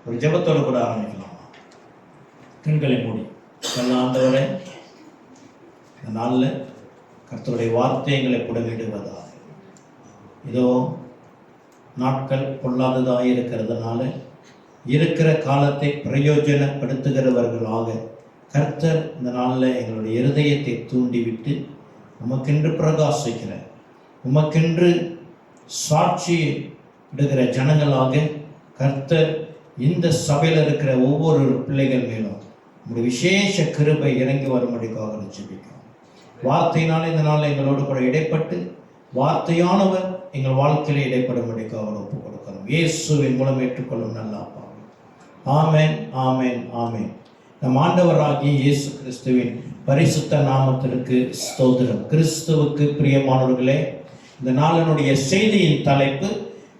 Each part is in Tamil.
ஒரு ஜெபத்தோடு கூட ஆரம்பிக்கலாம். கண்களை மூடி. ஆண்டவரே, இந்த நாளில் கர்த்தருடைய வார்த்தை எங்களை புடமிடுவதாக. இதோ நாட்கள் பொல்லாததாக இருக்கிறதுனால இருக்கிற காலத்தை பிரயோஜனப்படுத்துகிறவர்களாக கர்த்தர் இந்த நாளில் எங்களுடைய இருதயத்தை தூண்டிவிட்டு உமக்கென்று பிரகாசிக்கிற, உமக்கென்று சாட்சி இடுகிற ஜனங்களாக கர்த்தர் இந்த சபையில் இருக்கிற ஒவ்வொரு பிள்ளைகள் மேலும் உங்களுடைய விசேஷ கிருபை இறங்கி வரும்படிக்காக ஜெபிக்கிறோம். வார்த்தையினால் இந்த நாளில் எங்களோடு கூட இடைப்பட்டு வார்த்தையானவர் எங்கள் வாழ்க்கையில் இடைப்படும்படிக்காக ஒப்புக் கொடுக்கிறோம். இயேசுவின் மூலம் ஏற்றுக்கொள்ளும் நல்ல அப்பா. ஆமென், ஆமென், ஆமென். நம் ஆண்டவராகிய இயேசு கிறிஸ்துவின் பரிசுத்த நாமத்திற்கு ஸ்தோத்திரம். கிறிஸ்துவுக்கு பிரியமானவர்களே, இந்த நாளினுடைய செய்தியின் தலைப்பு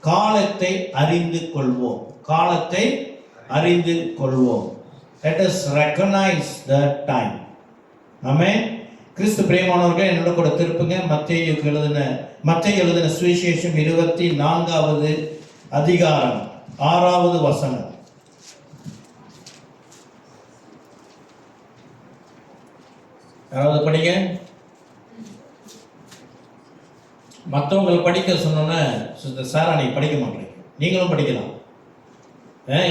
காலத்தை அறிந்து கொள்வோம். காலத்தை அறிந்து கொள்வோம். Let us recognize the time. ஆமென். கிறிஸ்து பிரியமானவர்களே, என்னோட கூட திருப்புங்க மத்தேயு எழுதின சுவிசேஷம் 24வது அதிகாரம் 6வது வசனம். யாராவது படிங்க. மற்றவங்களை படிக்க சொன்னோன்னே சாரா நீ படிக்க மாட்டேங்க, நீங்களும் படிக்கலாம்,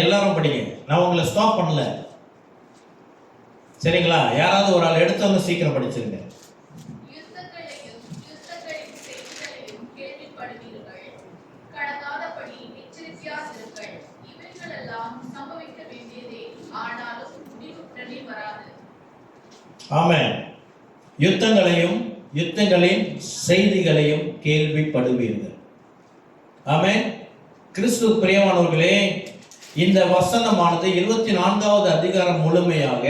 எல்லாரும் படிங்க. நான் உங்களை ஸ்டாப் பண்ணல, சரிங்களா? யாராவது ஒரு ஆள் எடுத்தவங்க சீக்கிரம் படிச்சிருங்க. ஆமென். யுத்தங்களையும் யுத்தங்களின் செய்திகளையும் கேள்விப்படுவீர்கள். ஆமென். கிறிஸ்து பிரியமானவர்களே, இந்த வசனமானது 24வது அதிகாரம் முழுமையாக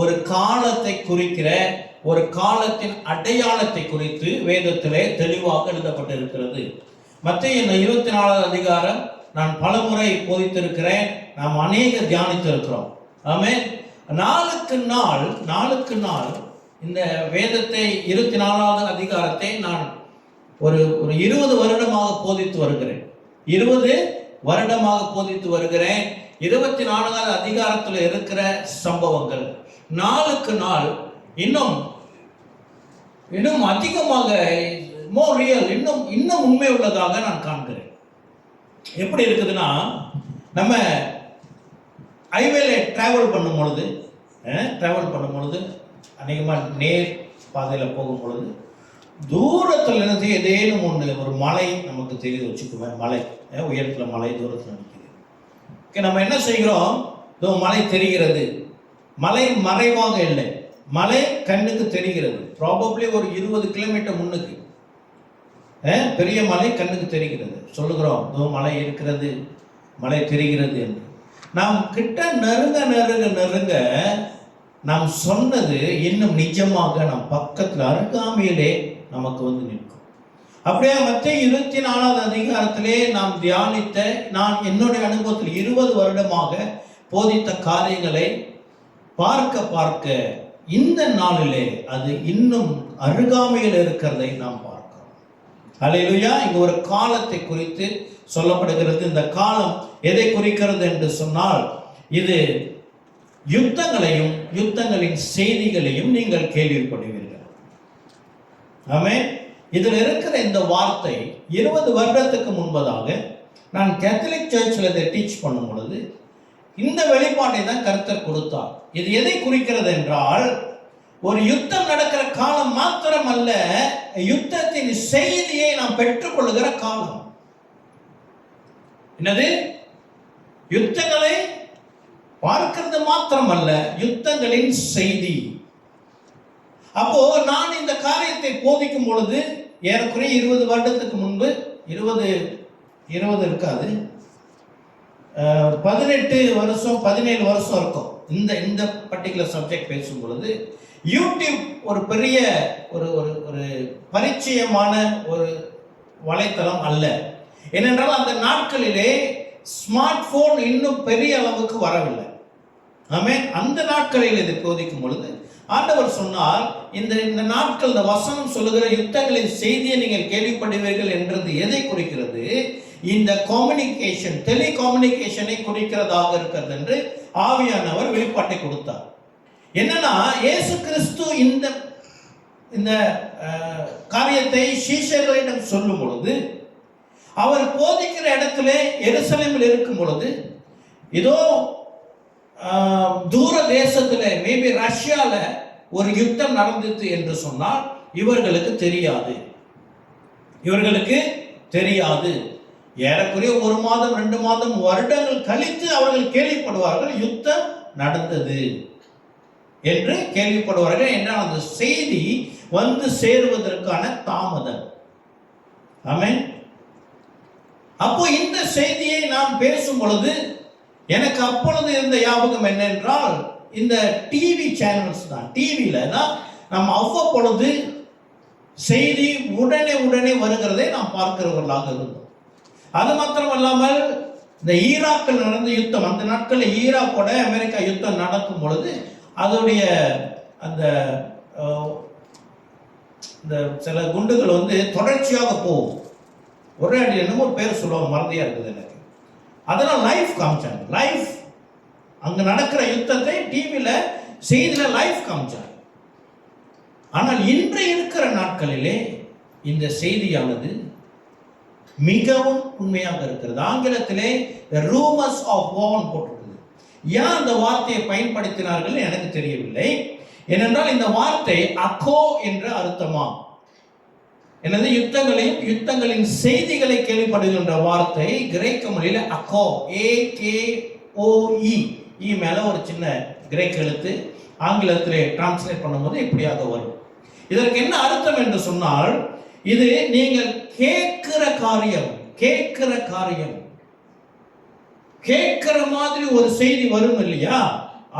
ஒரு காலத்தை குறிக்கிற, ஒரு காலத்தின் அடையாளத்தை குறித்து வேதத்திலே தெளிவாக எழுதப்பட்டிருக்கிறது. மத்தேயு 24வது அதிகாரம் நான் பலமுறை போதித்திருக்கிறேன், நாம் அநேக தியானித்திருக்கிறோம். ஆமென். நாளுக்கு நாள் இந்த வேதத்தை 24வது அதிகாரத்தை நான் ஒரு 20 வருடமாக போதித்து வருகிறேன். 20 வருடமாக போதித்து வருகிறேன். 24வது அதிகாரத்தில் இருக்கிற சம்பவங்கள் நாளுக்கு நாள் இன்னும் அதிகமாக மோர் ரியல், இன்னும் உண்மை உள்ளதாக நான் காண்கிறேன். எப்படி இருக்குதுன்னா, நம்ம ஹைவேல டிராவல் பண்ணும் பொழுது அநேகமாக நேர் பாதையில் போகும் பொழுது தூரத்தில் இருந்து ஏதேனும் ஒரு மலை நமக்கு தெரியுது வச்சுக்குவேன். மலை உயரத்தில், மலை தூரத்தில் நிற்குது. ஓகே, நம்ம என்ன செய்கிறோம்? மலை தெரிகிறது. மலை மறைவாக இல்லை, மலை கண்ணுக்கு தெரிகிறது. ப்ராபப்ளி ஒரு 20 கிலோமீட்டர் முன்னுக்கு பெரிய மலை கண்ணுக்கு தெரிகிறது. சொல்லுகிறோம், மலை இருக்கிறது, மலை தெரிகிறது என்று. நாம் கிட்ட நெருங்க நாம் சொன்னது இன்னும் நிஜமாக நம் பக்கத்தில் அருகாமையிலே நமக்கு வந்து நிற்கும். அப்படியே மத்தேயு 24வது அதிகாரத்திலே நாம் தியானித்த, நான் என்னுடைய அனுபவத்தில் 20 வருடமாக போதித்த காரியங்களை பார்க்க இந்த நாளிலே அது இன்னும் அருகாமையில் இருக்கிறதை நாம் பார்க்கிறோம். அல்லேலூயா. இங்கு ஒரு காலத்தை குறித்து சொல்லப்படுகிறது. இந்த காலம் எதை குறிக்கிறது என்று சொன்னால், இது யுத்தங்களையும் யுத்தங்களின் செய்திகளையும் நீங்கள் கேள்விப்படுவீர்கள். ஆமென். இதில் இருக்கிற இந்த வார்த்தை 20 வருடத்துக்கு முன்பதாக நான் கேத்தலிக் சர்ச்சில் இதை டீச் பண்ணும் பொழுது இந்த வெளிப்பாட்டை தான் கர்த்தர் கொடுத்தார். இது எதை குறிக்கிறது என்றால், ஒரு யுத்தம் நடக்கிற காலம் மாத்திரம் அல்ல, யுத்தத்தின் செய்தியை நாம் பெற்றுக்கொள்கிற காலம். என்னது? யுத்தங்களை பார்க்கிறது மாத்திரம் அல்ல, யுத்தங்களின் செய்தி. அப்போ நான் இந்த காரியத்தை போதிக்கும் பொழுது ஏறக்குறைய 20 வருடத்துக்கு முன்பு, 20 இருக்காது, 18 வருஷம் 17 வருஷம் இருக்கும். இந்த பர்டிகுலர் சப்ஜெக்ட் பேசும் பொழுது யூடியூப் ஒரு பெரிய ஒரு பரிச்சயமான ஒரு வலைத்தளம் அல்ல. ஏனென்றால் அந்த நாட்களிலே ஸ்மார்ட் போன் இன்னும் பெரிய அளவுக்கு வரவில்லை. ஆமென். அந்த நாட்களில் இதை போதிக்கும் பொழுது ஆண்டவர் சொன்னார், இந்த நாட்கள் இந்த வசனம் சொல்லுகிற யுத்தங்களின் செய்தியை நீங்கள் கேள்விப்படுவீர்கள் என்றது எதை குறிக்கிறது? இந்த கம்யூனிகேஷன், டெலிகம்யூனிகேஷனை குறிக்கிறதாக இருக்கிறது என்று ஆவியானவர் வெளிப்பாட்டை கொடுத்தார். என்னன்னா, இயேசு கிறிஸ்து இந்த இந்த காரியத்தை சீஷர்களிடம் சொல்லும் பொழுது, அவர் போதிக்கிற இடத்துல எருசலேமில் இருக்கும் பொழுது, இதோ தூர தேசத்துல, மேபி ரஷ்யால ஒரு யுத்தம் நடந்துச்சு என்று சொன்னால் இவர்களுக்கு தெரியாது. ஏறக்குறைய 1 மாதம் 2 மாதம் வருடங்கள் கழித்து அவர்கள் கேள்விப்படுவார்கள் யுத்தம் நடந்தது என்று கேள்விப்படுவார்கள். என்ன, அந்த செய்தி வந்து சேருவதற்கான தாமதம். ஆமென். அப்போ இந்த செய்தியை நாம் பேசும் பொழுது எனக்கு அப்பொழுது இருந்த ஞாபகம் என்னென்றால், இந்த டிவி சேனல்ஸ் தான், டிவியில தான் நாம் அவ்வப்பொழுது செய்தி உடனே வருகிறதை நாம் பார்க்கிறவர்களாக இருந்தோம். அது மாத்திரமல்லாமல் இந்த ஈராக்கில் நடந்த யுத்தம், அந்த நாட்களில் ஈராக்கோட அமெரிக்கா யுத்தம் நடக்கும் பொழுது அதோடைய அந்த இந்த சில குண்டுகள் வந்து தொடர்ச்சியாக போகும். ஒரே அடி என்னமோ பேர் சொல்லுவாங்க, மறதியா இருக்குது எனக்கு. அதெல்லாம் லைவ் காமிச்சாங்க. லைவ் அங்க நடக்கிற யுத்தத்தை டிவியில செய்தியில லைவ் காமிச்சாங்க. ஆனால் இன்று இருக்கிற நாட்களிலே இந்த செய்தியானது மிகவும் உண்மையாக இருக்கிறது. ஆங்கிலத்திலே ரூமர்ஸ் ஆஃப் வார் போட்டிருக்குது. ஏன் அந்த வார்த்தையை பயன்படுத்தினார்கள் எனக்கு தெரியவில்லை. ஏனென்றால் இந்த வார்த்தை அக்கோ என்ற அர்த்தமா, எனது யுத்தங்களின் செய்திகளை கேள்விப்படுகின்ற வார்த்தை கிரேக்க மொழியில அக்கோ, AKOE, மேல ஒரு சின்ன கிரேக்க எழுத்து, ஆங்கிலத்திலே டிரான்ஸ்லேட் பண்ணும்போது இப்படியாக வரும். இதற்கு என்ன அர்த்தம் என்று சொன்னால், இது நீங்கள் கேட்கிற காரியம் கேட்கிற மாதிரி ஒரு செய்தி வரும் இல்லையா,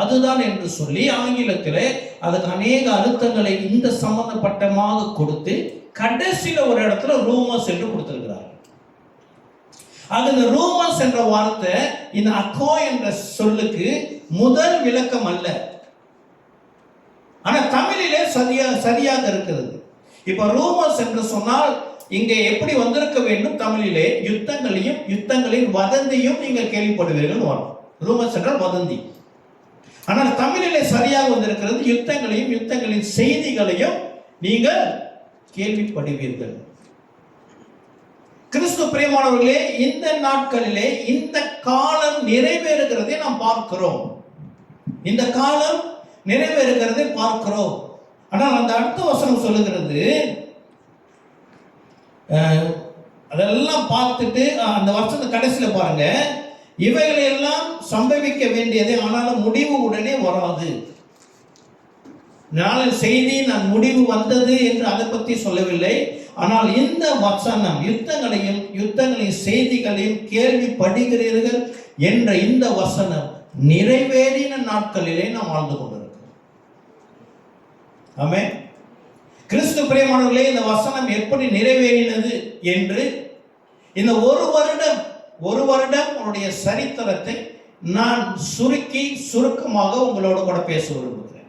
அதுதான் என்று சொல்லி ஆங்கிலத்திலே அதுக்கு அநேக அர்த்தங்களை இந்த சம்பந்தப்பட்டமாக கொடுத்து கடைசியில ஒரு இடத்துல ரூமர்ஸ் என்று கொடுத்திருக்கிறார். அந்த ரூமர்ஸ் என்ற வார்த்தை இந்த அக்கோ என்ற சொல்லுக்கு முதல் விளக்கம் அல்ல. ஆனா தமிழிலே சரியாக இருக்கிறது. இப்ப ரூமர்ஸ் என்று சொன்னால் இங்கே எப்படி வந்திருக்க வேண்டும், தமிழிலே யுத்தங்களின் வதந்தியும் நீங்கள் கேள்விப்படுவீர்கள் வரும். ரூமர்ஸ் என்றால் வதந்தி. ஆனால் தமிழிலே சரியாக வந்திருக்கிறது, யுத்தங்களின் செய்திகளையும் நீங்கள் கேள்விப்படுவீர்கள். கிறிஸ்து பிரியமானவர்களே, இந்த நாட்களிலே இந்த காலம் நிறைவேறுகிறதை நாம் பார்க்கிறோம். இந்த காலம் நிறைவேறுகிறதை பார்க்கிறோம். ஆனால் அந்த அடுத்த வசனம் சொல்லுகிறது, அதெல்லாம் பார்த்துட்டு அந்த வசனத்தை கடைசியில பாருங்க, இவைகளை எல்லாம் சம்பவிக்க வேண்டியதே, ஆனாலும் முடிவு உடனே வராது. நாளின் செய்தி நான் முடிவு வந்தது என்று அதை பற்றி சொல்லவில்லை. ஆனால் இந்த வசனம் யுத்தங்களின் செய்திகளையும் கேள்விப்படுகிறீர்கள் என்ற இந்த வசனம் நிறைவேறின நாட்களிலே நாம் வாழ்ந்து கொண்டிருக்கிறோம். ஆமென். கிறிஸ்து பிரியமானவர்களே, இந்த வசனம் எப்படி நிறைவேறினது என்று இந்த ஒரு வருடம் உங்களுடைய சரித்திரத்தை நான் சுருக்கமாக உங்களோடு கூட பேச விரும்புகிறேன்.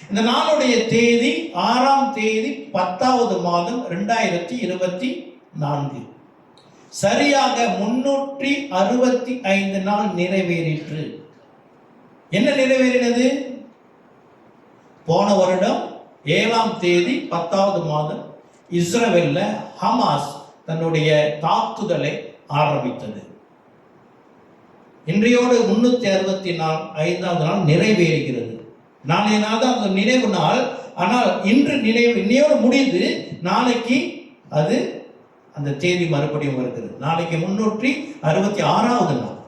இந்த நாளுடைய தேதி 6ஆம் தேதி 10வது மாதம் 2024. சரியாக 365 நாள் நிறைவேறிற்று. என்ன நிறைவேறினது? போன வருடம் 7ஆம் தேதி 10வது மாதம் இஸ்ரவேல்ல ஹமாஸ் தன்னுடைய தாக்குதலை ஆரம்பித்தது. இன்றையோடு 365வது நாள் நிறைவேறுகிறது. நாளைய நாள் தான் அந்த நினைவு நாள். ஆனால் இன்னையோடு முடிந்து நாளைக்கு அது அந்த தேதி மறுபடியும் வருகிறது. நாளைக்கு 366வது நாள்.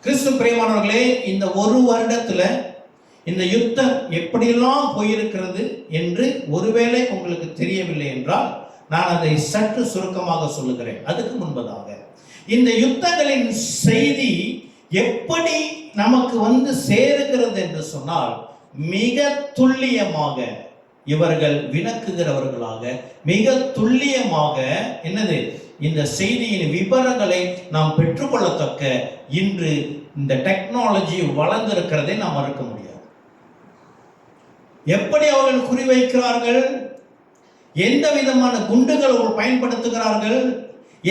கிறிஸ்து பிரியமானவர்களே, இந்த ஒரு வருடத்துல இந்த யுத்தம் எப்படியெல்லாம் போயிருக்கிறது என்று ஒருவேளை உங்களுக்கு தெரியவில்லை என்றால் நான் அதை சற்று சுருக்கமாக சொல்லுகிறேன். அதுக்கு முன்பதாக இந்த யுத்தங்களின் செய்தி எப்படி நமக்கு வந்து சேருகிறது என்று சொன்னால், மிக துல்லியமாக இவர்கள் விளக்குகிறவர்களாக, மிக துல்லியமாக என்னது இந்த செய்தியின் விவரங்களை நாம் பெற்றுக்கொள்ளத்தக்க இன்று இந்த டெக்னாலஜி வளர்ந்திருக்கிறதை நாம் மறுக்க முடியாது. எப்படி அவர்கள் குறிவைக்கிறார்கள், எந்த விதமான குண்டுகள் அவர்கள் பயன்படுத்துகிறார்கள்,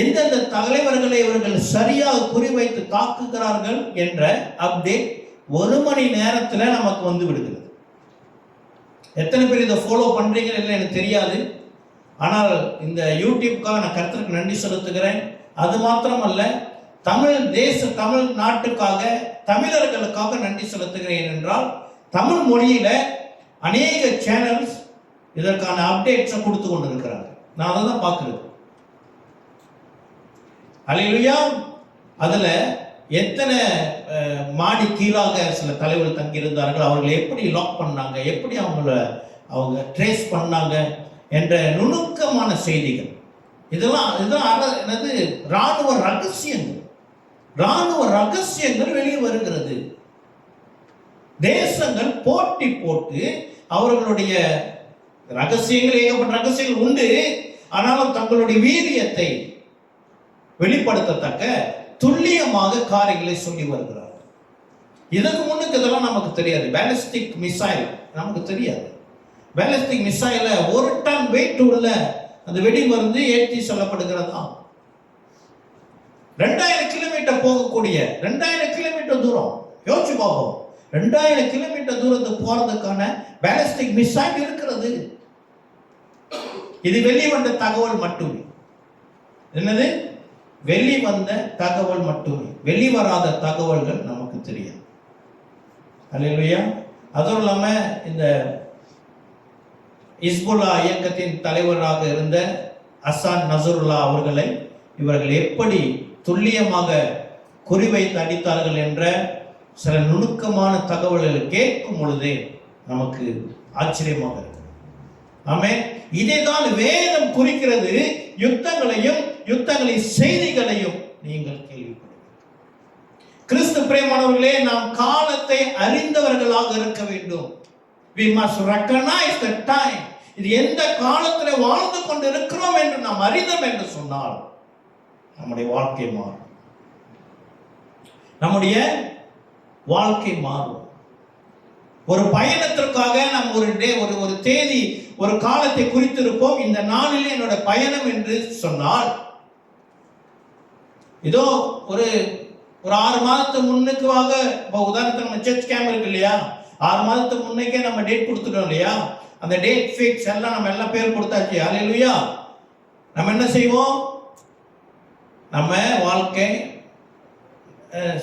எந்தெந்த தலைவர்களை இவர்கள் சரியாக குறிவைத்து தாக்குகிறார்கள் என்ற அப்டேட் 1 மணி நேரத்தில் நமக்கு வந்து விடுகிறது. எத்தனை பேர் இதை ஃபாலோ பண்றீங்க இல்லை எனக்கு தெரியாது. ஆனால் இந்த யூடியூப்காக நான் கர்த்தருக்கு நன்றி செலுத்துகிறேன். அது மாத்திரமல்ல, தமிழ் நாட்டுக்காக, தமிழர்களுக்காக நன்றி செலுத்துகிறேன். என்றால் தமிழ் மொழியில அநேக சேனல்ஸ் இதற்கான அப்டேட்ஸை கொடுத்து கொண்டு இருக்கிறாங்க. நான் அதை தான் பார்க்குறது. அல்லேலூயா. அதில் எத்தனை மாடி கீழாக சில தலைவர்கள் தங்கியிருந்தார்கள், அவர்கள் எப்படி லாக் பண்ணாங்க, எப்படி அவங்க ட்ரேஸ் பண்ணாங்க என்ற நுணுக்கமான செய்திகள், இதெல்லாம் என்னது இராணுவ ரகசியங்கள் வெளியே வருகிறது. தேசங்கள் போட்டி போட்டு அவர்களுடைய ரகசியங்கள், ஏகப்பட்ட ரகசியங்கள் உண்டு. ஆனாலும் தங்களுடைய வீரியத்தை வெளிப்படுத்தத்தக்க துல்லியமாக காரியங்களை சொல்லி வருகிறார். இதற்கு முன்னுக்கு இதெல்லாம் நமக்கு தெரியாது. பேலிஸ்டிக் மிசைல் நமக்கு தெரியாது. பேலிஸ்டிக் மிசைல 1 டன் வெயிட் உள்ள அந்த வெடி மருந்து ஏற்றி சொல்லப்படுகிறதா. 2000 கிலோமீட்டர் போகக்கூடிய 2000 கிலோமீட்டர் தூரம் யோசிச்சு பார்ப்போம். 2000 கிலோமீட்டர் தூரத்துக்கு போறதுக்கான பேலிஸ்டிக் மிசைல் இருக்கிறது. இது வெளிவந்த தகவல் மட்டுமே. என்னது? வெளிவந்த தகவல் மட்டுமே. வெளிவராத தகவல்கள் நமக்கு தெரியாது. அல்லேலூயா. அதுவும் இல்லாம இந்த இஸ்புல்லா இயக்கத்தின் தலைவராக இருந்த ஹசன் நசருல்லா அவர்களை இவர்கள் எப்படி துல்லியமாக குறிவைத்து அடித்தார்கள் என்ற சில நுணுக்கமான தகவல்களை கேட்கும் பொழுதே நமக்கு ஆச்சரியமாக இருக்கு. ஆமென். இதைதான் வேதம் குறிக்கிறது. யுத்தங்களின் செய்திகளையும் நீங்கள் கேள்விப்படுவீர்கள். கிறிஸ்து பிரியமானவர்களே, நாம் காலத்தை அறிந்தவர்களாக இருக்க வேண்டும். We must recognize the time. இது எந்த காலத்தில் வாழ்ந்து கொண்டு இருக்கிறோம் என்று நாம் அறிந்தோம் என்று சொன்னால் நம்முடைய வாழ்க்கை மாறும். நம்முடைய வாழ்க்கை மாறும். ஒரு பயணத்திற்காக நாம் ஒரு தேதி, ஒரு காலத்தை குறித்திருப்போம். இந்த நாளில் என்னோட பயணம் என்று சொன்னால், இதோ ஒரு 6 மாதத்துக்கு முன்னுக்குவாக, இப்போ உதாரணத்துக்கு நம்ம சர்ச் கேம்ப் இருக்கு இல்லையா, 6 மாதத்துக்கு முன்னைக்கே நம்ம டேட் கொடுத்துட்டோம் இல்லையா. அந்த டேட் ஃபிக்ஸ் எல்லாம் நம்ம எல்லா பேர் கொடுத்தாச்சு. அல்லேலூயா. நம்ம என்ன செய்வோம்? நம்ம வாழ்க்கை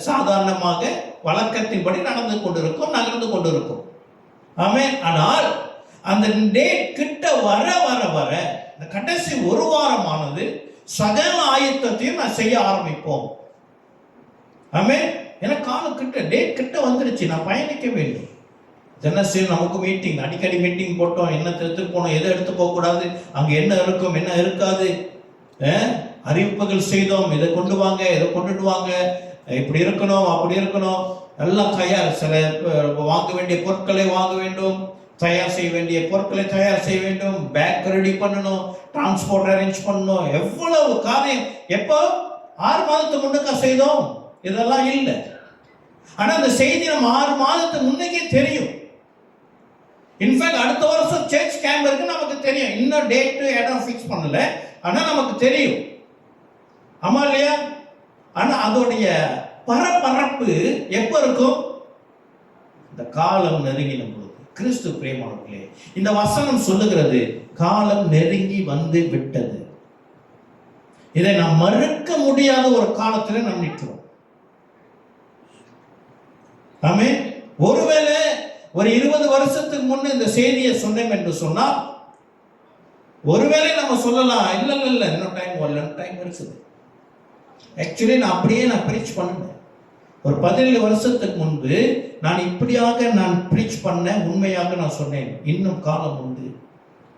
சாதாரணமாக வழக்கத்தின்படி நடந்து கொண்டிருக்கும், நகர்ந்து கொண்டிருக்கும். ஆமென். ஆனால் அந்த டேட் கிட்ட வர இந்த கடைசி 1 வாரமானது சகல ஆயத்தத்தையும் நான் செய்ய ஆரம்பிப்போம். ஆமென். ஏன்னா காலம் கிட்ட, டேட் கிட்ட வந்துருச்சு. நான் பயணிக்க வேண்டும். என்ன செய்யும்? நமக்கு மீட்டிங், அடிக்கடி மீட்டிங் போட்டோம். என்ன எடுத்து போனோம், எதை எடுத்து போக கூடாது, அங்க என்ன இருக்கும், என்ன இருக்காது, அறிவிப்புகள் செய்தோம். இதை கொண்டு வாங்க, இதை கொண்டுட்டு வாங்க, இப்படி இருக்கணும், அப்படி இருக்கணும், எல்லாம் தயார். சில வாங்க வேண்டிய பொருட்களை வாங்க வேண்டும், தயார் செய்ய வேண்டிய பொருட்களை தயார் செய்ய வேண்டும், பேக் ரெடி பண்ணணும், டிரான்ஸ்போர்ட் அரேஞ்ச் பண்ணணும். எவ்வளவு காரியம். எப்போ? 6 மாதத்துக்கு முன்னுக்கா செய்தோம்? இதெல்லாம் இல்லை. ஆனா அந்த செய்தி நம்ம 6 மாதத்துக்கு முன்னுக்கே தெரியும். இன்ஃபேக்ட் அடுத்த வருஷம் சர்ச் கேம்ப் இருக்கு, நமக்கு தெரியும். இன்னும் டேட்டு இடம் ஃபிக்ஸ் பண்ணல, ஆனா நமக்கு தெரியும். ஆமா இல்லையா? ஆனா அதோடைய பரபரப்பு எப்ப இருக்கும்? இந்த காலம் நெருங்கின பொழுது. கிறிஸ்து பிரியமானவர்களே, இந்த வசனம் சொல்லுகிறது காலம் நெருங்கி வந்து விட்டது. இதை நாம் மறுக்க முடியாத ஒரு காலத்தில் நாம் நிற்கிறோம். ஆமென். ஒருவேளை ஒரு 20 வருஷத்துக்கு முன்ன இந்த செய்தியை சொன்னேன் என்று சொன்னால், ஒருவேளை நம்ம சொல்லலாம், இல்ல இன்னும் டைம் வரல, டைம் இருக்குது. ஆக்சுவலி நான் அப்படியே பிரீச் பண்ணேன். ஒரு 17 வருஷத்துக்கு முன்பு நான் இப்படியாக பிரீச் பண்ண, உண்மையாக நான் சொன்னேன், இன்னும் காலம் உண்டு.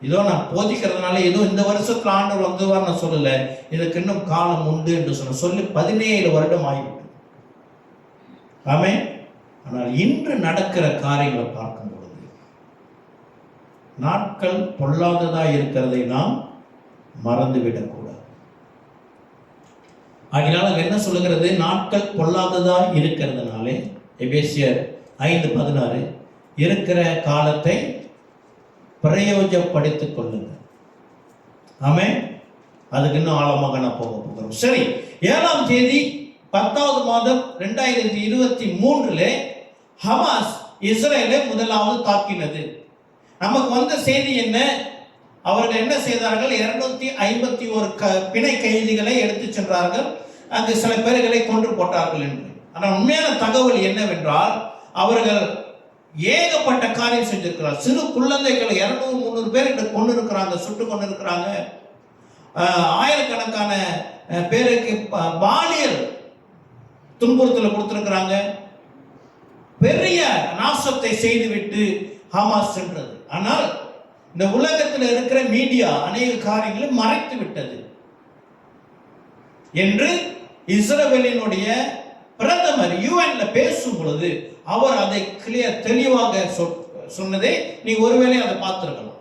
இதோ நான் போதிக்கிறதுனால ஏதோ இந்த வருஷத்துல ஆண்டவர் வந்துவார் நான் சொல்லல, இதுக்கு இன்னும் காலம் உண்டு என்று சொல்லி 17 வருடம் ஆகிவிட்டது. ஆமென். ஆனால் இன்று நடக்கிற காரியங்களை பார்க்கும் பொழுது நாட்கள் பொல்லாததா இருக்கிறதை நாம் மறந்துவிடக்கூடாது. ஆகினால என்ன சொல்லுகிறது? நாட்கள் பொல்லாததா இருக்கிறதுனாலே, எபேசியர் 5:16, இருக்கிற காலத்தை பிரயோஜனப்படுத்திக் கொள்ளுங்கள். ஆமென். அதுக்கு இன்னும் ஆழமாக நான் போக போகிறோம். சரி, 7ஆம் தேதி 10வது மாதம் 2023 ஹமாஸ் இஸ்ரேலை முதலாவது தாக்கினது. நமக்கு வந்த செய்தி என்ன? அவர்கள் என்ன செய்தார்கள்? 251 பிணை கைதிகளை எடுத்து சென்றார்கள். அங்கு சில பேர்களை கொன்று போட்டார்கள் என்று. ஆனால் உண்மையான தகவல் என்னவென்றால், அவர்கள் ஏகப்பட்ட காரியம் செஞ்சிருக்கிறார். சிறு குழந்தைகளை 200-300 பேர் கொண்டு இருக்கிறாங்க, சுட்டு கொண்டு இருக்கிறாங்க. ஆயிரக்கணக்கான பேருக்கு பாலியல் துன்புறுத்தல் கொடுத்திருக்கிறாங்க. பெரிய நாசத்தை செய்துவிட்டு ஹமாஸ் சென்றது. ஆனால் இந்த உலகத்தில் இருக்கிற மீடியா அநேக காரியங்களை மறைத்து விட்டது என்று இஸ்ரவேலினுடைய பிரதமர் யுஎன்ல பேசும் பொழுது அவர் அதை தெளிவாக சொன்னதை நீங்க ஒருவேளை அதை பார்த்திருக்கலாம்.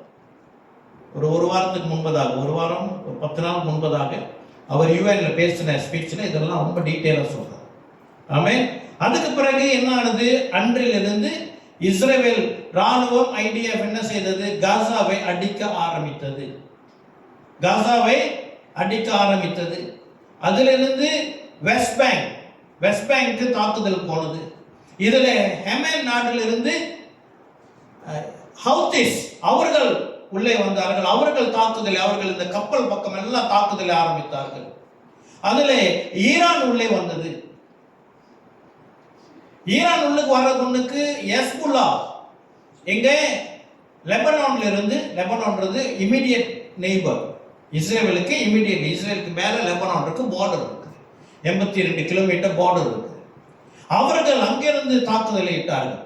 ஒரு வாரத்துக்கு முன்பதாக, ஒரு 10 நாள் முன்பதாக அவர் யுஎன்ல பேசின ஸ்பீச்ல இதெல்லாம் ரொம்ப டீட்டெயிலா சொல்றார். ஆமென். அதுக்கு பிறகு என்ன ஆனது? அன்றிலிருந்து இஸ்ரேல் ராணுவம் ஐடிஎஃப் என்ன செய்தது? காசாவை அடிக்க ஆரம்பித்தது. அதிலிருந்து வெஸ்ட் பேங்க் தாக்குதல் போனது. இதுல ஹெமன் நாட்டிலிருந்து ஹவுதிஸ் அவர்கள் உள்ளே வந்தார்கள். அவர்கள் இந்த கப்பல் பக்கம் எல்லாம் தாக்குதலை ஆரம்பித்தார்கள். அதில் ஈரான் உள்ளே வந்தது. ஈரான் உள்ளுக்கு வர்றதுக்கு ஹெஸ்புல்லா எங்க? லெபனான்ல இருந்து. லெபனான்றது இமிடியேட் நெய்பர் இஸ்ரேலுக்கு. இஸ்ரேலுக்கு மேல லெபனான் இருக்கு, பார்டர் இருக்கு, 82 கிலோமீட்டர் பார்டர் இருக்கு. அவர்கள் அங்கிருந்து தாக்குதலை இட்டார்கள்.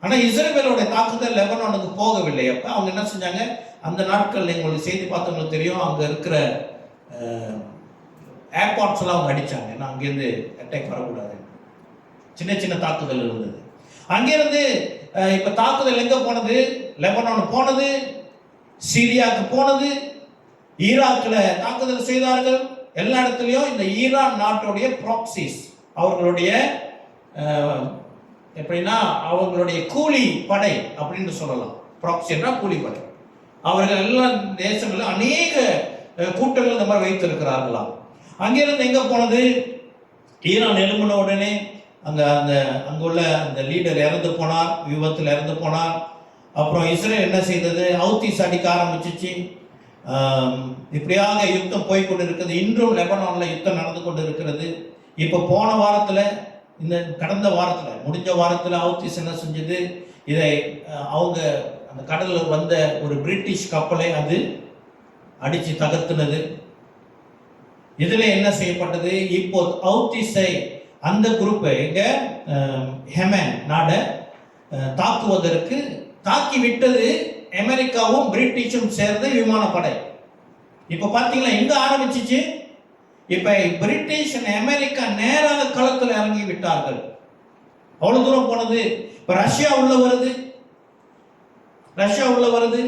ஆனா இஸ்ரேலோட தாக்குதல் லெபனானுக்கு போகவில்லை. அப்ப அவங்க என்ன செஞ்சாங்க? அந்த நாட்கள் உங்களுக்கு செய்தி பார்த்தவங்களுக்கு தெரியும், அங்க இருக்கிற ஏர்போர்ட்ஸ் எல்லாம் அவங்க அடிச்சாங்க. ஏன்னா அங்கிருந்து அட்டாக் வரக்கூடாது. சின்ன சின்ன தாக்குதல் இருந்தது. அங்கிருந்து இப்ப தாக்குதல் எங்க போனது? லெபனான் போனது, சிரியாவுக்கு போனது, ஈராக்ல தாக்குதல் செய்தார்கள். எல்லா இடத்துலையும் இந்த ஈரான் நாட்டுடைய ப்ராக்சிஸ், அவர்களுடைய எப்படின்னா அவங்களுடைய கூலி படை அப்படின்னு சொல்லலாம். ப்ராக்சி என்றால் கூலி படை. அவர்கள் எல்லா தேசங்களும் அநேக கூட்டங்கள் இந்த மாதிரி வைத்திருக்கிறார்களாம். அங்கிருந்து எங்க போனது? ஈரான் எழும்பின உடனே அங்குள்ள அந்த லீடர் இறந்து போனார், விபத்தில் இறந்து போனார். அப்புறம் இஸ்ரேல் என்ன செய்தது? ஹவுதிஸ் அடிக்க ஆரம்பிச்சிச்சு. இப்படியாக யுத்தம் போய்கொண்டு இருக்குது. இன்றும் லெபனான்ல யுத்தம் நடந்து கொண்டு இருக்கிறது. இப்போ போன வாரத்தில், இந்த கடந்த வாரத்தில், முடிஞ்ச வாரத்தில் ஹவுதிஸ் என்ன செஞ்சது? இதை அவங்க அந்த கடலில் வந்த ஒரு பிரிட்டிஷ் கப்பலை அது அடித்து தகர்த்துனது. இதுல என்ன செய்யப்பட்டது? இப்போ ஹவுதிஸை அந்த குரூப் எங்க ஹெமன் நாடை தாக்குவதற்கு தாக்கி விட்டது அமெரிக்காவும் பிரிட்டிஷும் சேர்ந்த விமானப்படை. இப்ப பாத்தீங்களா எங்க ஆரம்பிச்சிச்சு? இப்ப பிரிட்டிஷ் அமெரிக்கா நேராக களத்தில் இறங்கி விட்டார்கள். அவ்வளவு தூரம் போனது. இப்ப ரஷ்யா உள்ள வருது,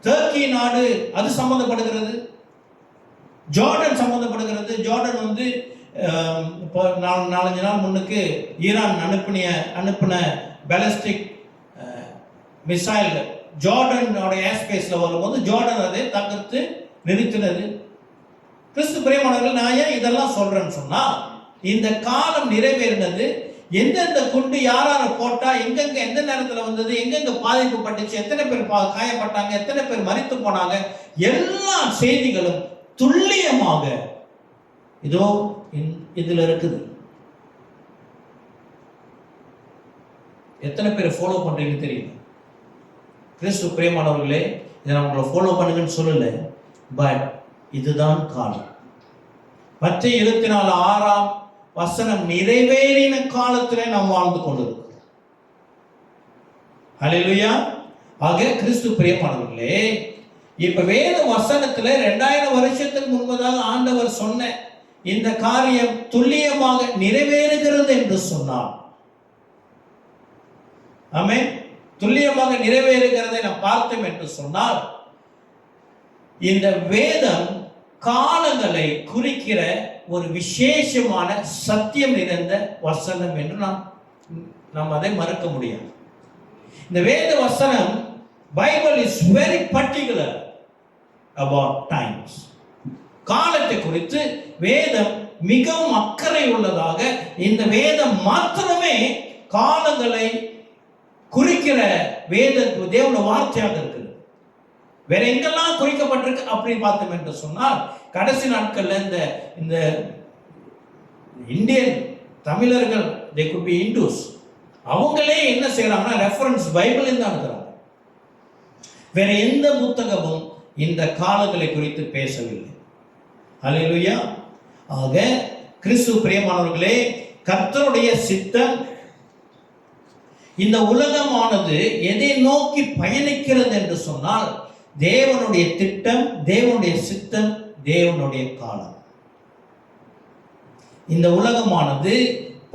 டர்க்கி நாடு அது சம்பந்தப்படுகிறது, ஜார்டன் சம்பந்தப்படுகிறது. ஜார்டன் வந்து இப்போ 4-5 நாள் முன்னுக்கு ஈரான் அனுப்பின பேலிஸ்டிக் மிசைல் ஜார்டனோட ஏர்ஸ்பேஸ்ல வரும்போது ஜார்டன் அதை தகர்த்து நிறுத்தினது. கிறிஸ்து பிரியமானவர்கள், நான் ஏன் இதெல்லாம் சொல்றேன்னு சொன்னா, இந்த காலம் நிறைவேறினது. எந்தெந்த குண்டு யார போட்டா, எங்கெங்க எந்த நேரத்தில் வந்தது, எங்கெங்க பாதிக்கப்பட்டுச்சு, எத்தனை பேர் காயப்பட்டாங்க, எத்தனை பேர் மரித்து போனாங்க, எல்லா செய்திகளும் துல்லியமாக இதோ இதுல இருக்குது. எத்தனை பேர் ஃபாலோ பண்றீங்க தெரியும்? கிறிஸ்து பிரியமானவர்களே, இதை நான் உங்களை ஃபாலோ பண்ணுங்கன்னு சொல்லல, பட் இதுதான் காலம். மற்ற 24:6 வசனம் நிறைவேறின காலத்திலே நாம் வாழ்ந்து கொண்டிருக்கிறோம். ஹல்லேலூயா. ஆக கிறிஸ்து பிரியமானவர்களே, இப்ப வேத வசனத்துல 2000 வருஷத்துக்கு முன்பதாக ஆண்டவர் சொன்ன இந்த காரியம் துல்லியமாக நிறைவேறுகிறது என்று சொன்னார். ஆமென். துல்லியமாக நிறைவேறுகிறதை நாம் பார்த்தோம் என்று சொன்னால், இந்த வேதம் காலங்களை குறிக்கிற ஒரு விசேஷமான சத்தியம் நிறைந்த வசனம் என்று நாம் அதை மறுக்க முடியாது. இந்த வேத வசனம், Bible is very particular about times. காலத்தை குறித்து வேதம் மிகவும் அக்கறை உள்ளதாக, இந்த வேதம் மாத்திரமே காலங்களை குறிக்கிற தேவனுடைய வார்த்தையாக இருக்குது. வேற எங்கெல்லாம் குறிக்கப்பட்டிருக்கு அப்படின்னு பார்த்தோம் என்று சொன்னால், கடைசி நாட்கள்ல இந்த இந்தியன் தமிழர்கள், they could be Hindus, அவங்களே என்ன செய்யறாங்கன்னா ரெஃபரன்ஸ் பைபிள் தான் இருக்கிறாங்க. வேற எந்த புத்தகமும் இந்த காலங்களை குறித்து பேசவில்லை. அல்லேலூயா. ஆக கிறிஸ்து பிரியமானவர்களே, கர்த்தருடைய சித்தம், இந்த உலகமானது எதை நோக்கி பயணிக்கிறது என்று சொன்னால் தேவனுடைய திட்டம், தேவனுடைய சித்தம், தேவனுடைய காலம். இந்த உலகமானது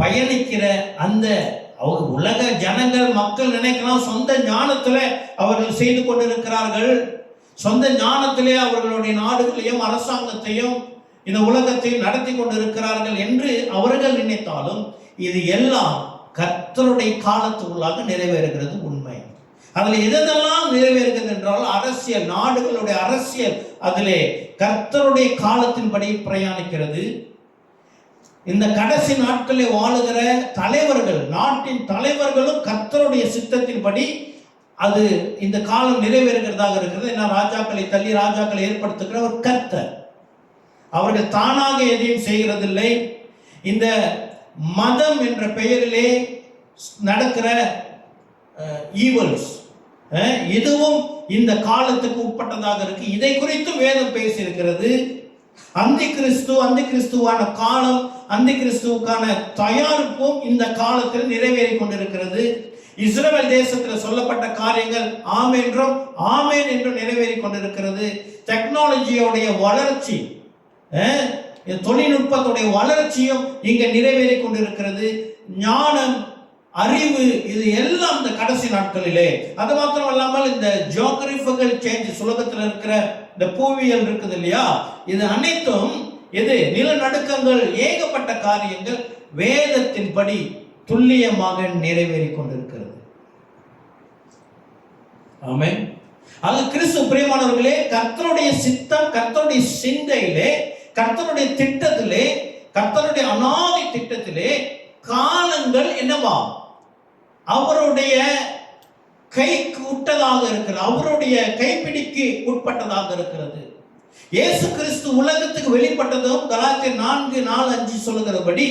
பயணிக்கிற அந்த உலக ஜனங்கள், மக்கள் நினைக்கலாம் சொந்த ஞானத்தில் அவர்கள் செய்து கொண்டிருக்கிறார்கள், சொந்த ஞானத்திலே அவர்களுடைய நாடுகளையும் அரசாங்கத்தையும் இந்த உலகத்தையும் நடத்தி கொண்டிருக்கிறார்கள் என்று அவர்கள் நினைத்தாலும் இது எல்லாம் கர்த்தருடைய காலத்துக்குள்ளாக நிறைவேறுகிறது உண்மை. அதில் எதெல்லாம் நிறைவேறுகிறது என்றால் அரசியல், நாடுகளுடைய அரசியல் அதிலே கர்த்தருடைய காலத்தின்படி பிரயாணிக்கிறது. இந்த கடைசி நாட்களில் வாழுகிற தலைவர்கள், நாட்டின் தலைவர்களும் கர்த்தருடைய சித்தத்தின்படி அது இந்த காலம் நிறைவேறுகிறதாக இருக்கிறது. ஏன்னா ராஜாக்களை தள்ளி ராஜாக்களை ஏற்படுத்துகிற ஒரு கர்த்தர், அவர்கள் தானாக எதையும் செய்கிறதில்லை. இந்த மதம் என்ற பெயரிலே நடக்கிற ஈவல்ஸ் இதுவும் இந்த காலத்துக்கு உட்பட்டதாக இருக்கு. இதை குறித்து வேதம் பேசியிருக்கிறது. அந்தி கிறிஸ்துவான காலம், அந்தி கிறிஸ்துவுக்கான தயாரிப்பும் இந்த காலத்தில் நிறைவேறி கொண்டிருக்கிறது. இஸ்ரவேல் தேசத்தில் சொல்லப்பட்ட காரியங்கள் ஆமென் என்றும் நிறைவேறி கொண்டிருக்கிறது. டெக்னாலஜியோடைய வளர்ச்சி, தொழில்நுட்பத்துடைய வளர்ச்சியும் இங்க நிறைவேறி கொண்டிருக்கிறது. ஞானம், அறிவு, இது எல்லாம் இந்த கடைசி நாட்களிலே. அது மாத்திரம் இல்லாமல் இந்த ஜியோகிராபிக்கல் சேஞ்ச், உலகத்தில் இருக்கிற இந்த புவியியல் இருக்குது இல்லையா, இது அனைத்தும் நிலநடுக்கங்கள், ஏகப்பட்ட காரியங்கள் வேதத்தின்படி துல்லியமாக நிறைவேறி கொண்டிருக்கிறது. ஆமென். அது கிறிஸ்து பிரியமானவர்களே, கர்த்தருடைய சித்தம், கர்த்தருடைய சிந்தையிலே, கர்த்தருடைய திட்டத்திலே, கர்த்தருடைய அநாதி திட்டத்திலே காலங்கள் என்னவா அவருடைய கைக்கு உட்பட்டதாக இருக்கிறது, அவருடைய கைப்பிடிக்கு உட்பட்டதாக இருக்கிறது. இயேசு கிறிஸ்து உலகத்துக்கு வெளிப்பட்டதும் கலாத்தியர் 4:4-5 சொல்லுகிறபடி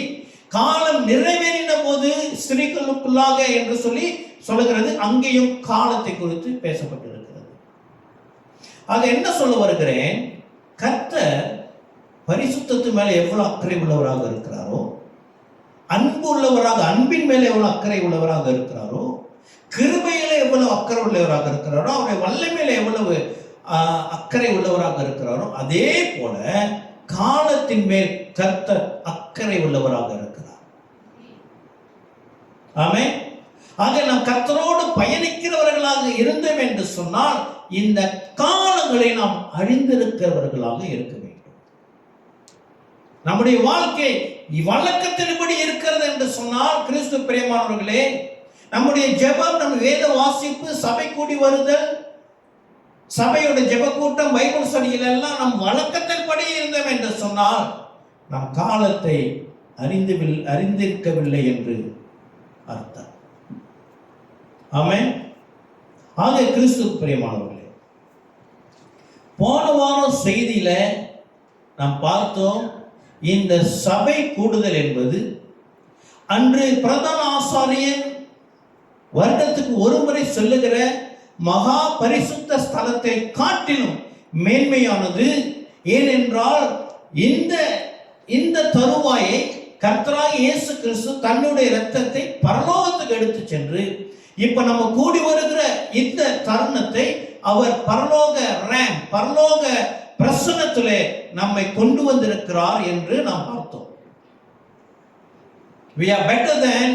காலம் நிறைவேறின போது ஸ்திரீகளுக்குள்ளாக என்று சொல்லி சொல்லுகிறது. அங்கேயும் காலத்தை குறித்து பேசப்பட்டிருக்கிறது. ஆக என்ன சொல்ல வருகிறேன், கர்த்தர் பரிசுத்தத்து மேல எவ்வளவு அக்கறை உள்ளவராக இருக்கிறாரோ, அன்பு உள்ளவராக, அன்பின் மேல எவ்வளவு அக்கறை உள்ளவராக இருக்கிறாரோ, கிருபையில எவ்வளவு அக்கறை உள்ளவராக இருக்கிறாரோ, அவருடைய வல்லமையில எவ்வளவு அக்கறை உள்ளவராக இருக்கிறாரோ, அதே போல காலத்தின் மேல் கர்த்தர் அக்கறை உள்ளவராக இருக்கிறார். ஆமென். ஆக நாம் கர்த்தரோடு பயணிக்கிறவர்களாக இருந்தோம் என்று சொன்னால் இந்த காலங்களை நாம் அறிந்திருக்கிறவர்களாக இருக்க வேண்டும். நம்முடைய வாழ்க்கை வழக்கத்தின்படி இருக்கிறது என்று சொன்னால், கிறிஸ்து பிரியமானவர்களே, நம்முடைய ஜெபம், நம்ம வேத வாசிப்பு, சபை கூடி வருதல், சபையோட ஜெப கூட்டம், பைபிள் ஸ்டடியில் எல்லாம் நம் வழக்கத்தின்படி இருந்தோம் என்று சொன்னால் நம் காலத்தை அறிந்திருக்கவில்லை என்று அர்த்தம். ஆமென். ஆக கிறிஸ்து பிரியமானவர்களே, போன வாரம் செய்தியில நாம் பார்த்தோம், இந்த சபை கூடுதல் என்பது அன்று பிரதான ஆசாரியன் வருடத்துக்கு ஒரு முறை சொல்லுகிற மகா பரிசுத்த ஸ்தலத்தை காட்டிலும் மேன்மையானது. ஏனென்றால் இந்த தருவாயை கர்த்தராகிய இயேசு கிறிஸ்து தன்னுடைய இரத்தத்தை பரலோகத்துக்கு எடுத்து சென்று இப்ப நம்ம கூடி வருகிற இந்த தருணத்தை அவர் பரலோக பிரசன்னத்திலே நம்மை கொண்டு வந்திருக்கிறார் என்று நாம் பார்த்தோம். We are better than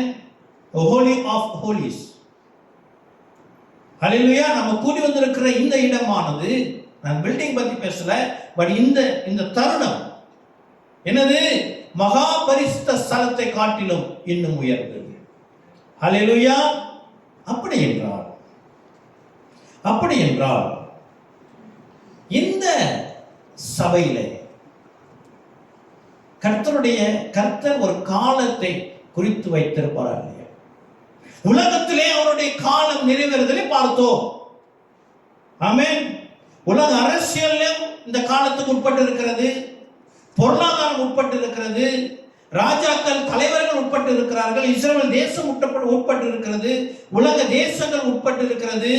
the holy of holies. ஹல்லேலூயா. நம்ம கூடி வந்திருக்கிற இந்த இடமானது, நான் பில்டிங் பத்தி பேசல, பட் இந்த தருணம் என்னது, மகா பரிசுத்த ஸ்தலத்தை காட்டிலும் இன்னும் உயர்ந்தது. ஹல்லேலூயா. அப்படி என்றால் இந்த சபையிலே கர்த்தர் ஒரு காலத்தை குறித்து வைத்திருப்பார் இல்லையா? உலகத்திலே அவருடைய காலம் நிறைவேறுதலை பார்த்தோம். ஆமென். உலக அரசியலும் இந்த காலத்துக்கு உட்பட்டு இருக்கிறது, பொருளாதாரம் உட்பட்டு இருக்கிறது, ராஜாக்கள் தலைவர்கள் உட்பட்டு இருக்கிறார்கள், இஸ்ரவேல் தேசம் உட்பட்டு இருக்கிறது, உலக தேசங்கள் உட்பட்டு இருக்கிறது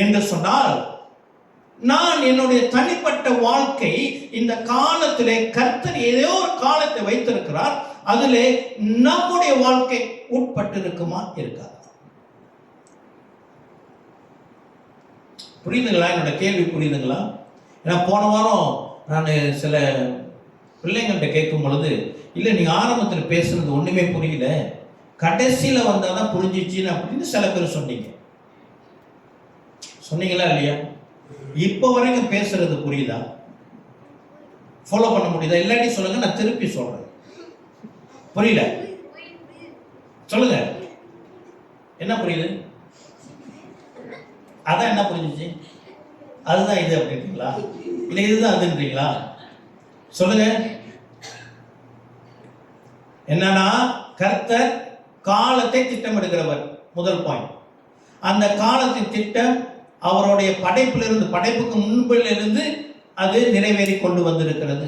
என்று சொன்னால், நான் என்னுடைய தனிப்பட்ட வாழ்க்கை இந்த காலத்திலே கர்த்தர் ஏதோ ஒரு காலத்தை வைத்திருக்கிறார், அதிலே நம்முடைய வாழ்க்கை உட்பட்டு இருக்குமா இருக்காது? புரியுதுங்களா? என்னோட கேள்வி புரியுதுங்களா? ஏன்னா போன வாரம் நான் சில பிள்ளைங்கள்ட்ட கேட்கும் பொழுது, இல்லை நீங்கள் ஆரம்பத்தில் பேசுறது ஒன்றுமே புரியல, கடைசியில் வந்தால் தான் புரிஞ்சிச்சின்னு அப்படின்னு சில பேர் சொன்னீங்களா இல்லையா? இப்போ வரைக்கும் பேசுறது புரியுதா? ஃபாலோ பண்ண முடியுதா? இல்லாட்டி சொல்லுங்க, நான் திருப்பி சொல்றேன். புரியல? சொல்லுங்க, என்ன புரியுது? அதான் என்ன புரிஞ்சிச்சு? அதுதான் இது அப்படின்றீங்களா? இல்லை இதுதான் அதுன்றீங்களா? சொல்லுங்க. என்னன்னா, கர்த்தர் காலத்தை திட்டமிடுகிறவர். முதல் பாயிண்ட். அந்த காலத்தின் திட்டம் அவருடைய படைப்புக்கு முன்பில் இருந்து அது நிறைவேறி கொண்டு வந்திருக்கிறது.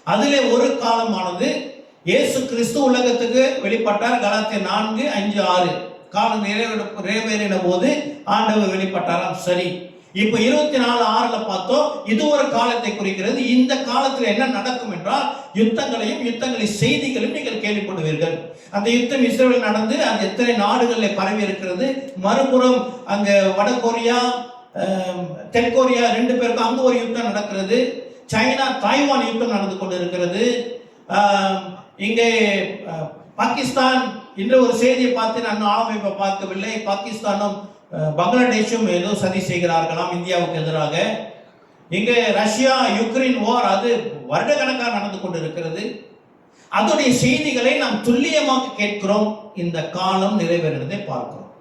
அதிலே ஒரு காலமானது இயேசு கிறிஸ்து உலகத்துக்கு வெளிப்பட்டார். கலாத்தியர் 4:5-6 காலம் நிறைவேறின போது ஆண்டவர் வெளிப்பட்டாராம். சரி, இப்ப 24:6 பார்த்தோம். இது ஒரு காலத்தை குறிக்கிறது. இந்த காலத்தில் என்ன நடக்கும் என்றால், யுத்தங்களின் செய்திகளையும் நீங்கள் கேள்விப்படுவீர்கள். அந்த யுத்தம் இஸ்ரேல் நடந்து அது எத்தனை நாடுகளில் பரவி இருக்கிறது. மறுபுறம் அங்க வடகொரியா, தென்கொரியா 2 பேருக்கும் அங்கு ஒரு யுத்தம் நடக்கிறது. சைனா தாய்வான் யுத்தம் நடந்து கொண்டு இருக்கிறது. இங்கே பாகிஸ்தான் இன்று ஒரு செய்தியை பார்த்து நான் ஆரம்பிப்பை பார்க்கவில்லை. பாகிஸ்தானும் பங்களாதேஷும் ஏதோ சதி செய்கிறார்களாம் இந்தியாவுக்கு எதிராக. இங்கே ரஷ்யா யுக்ரைன் வார் அது வருடக்கணக்காக நடந்து கொண்டு இருக்கிறது. அதோடைய செய்திகளை நாம் துல்லியமாக கேட்கிறோம். இந்த காலம் நிறைவேறினதை பார்க்கிறோம்.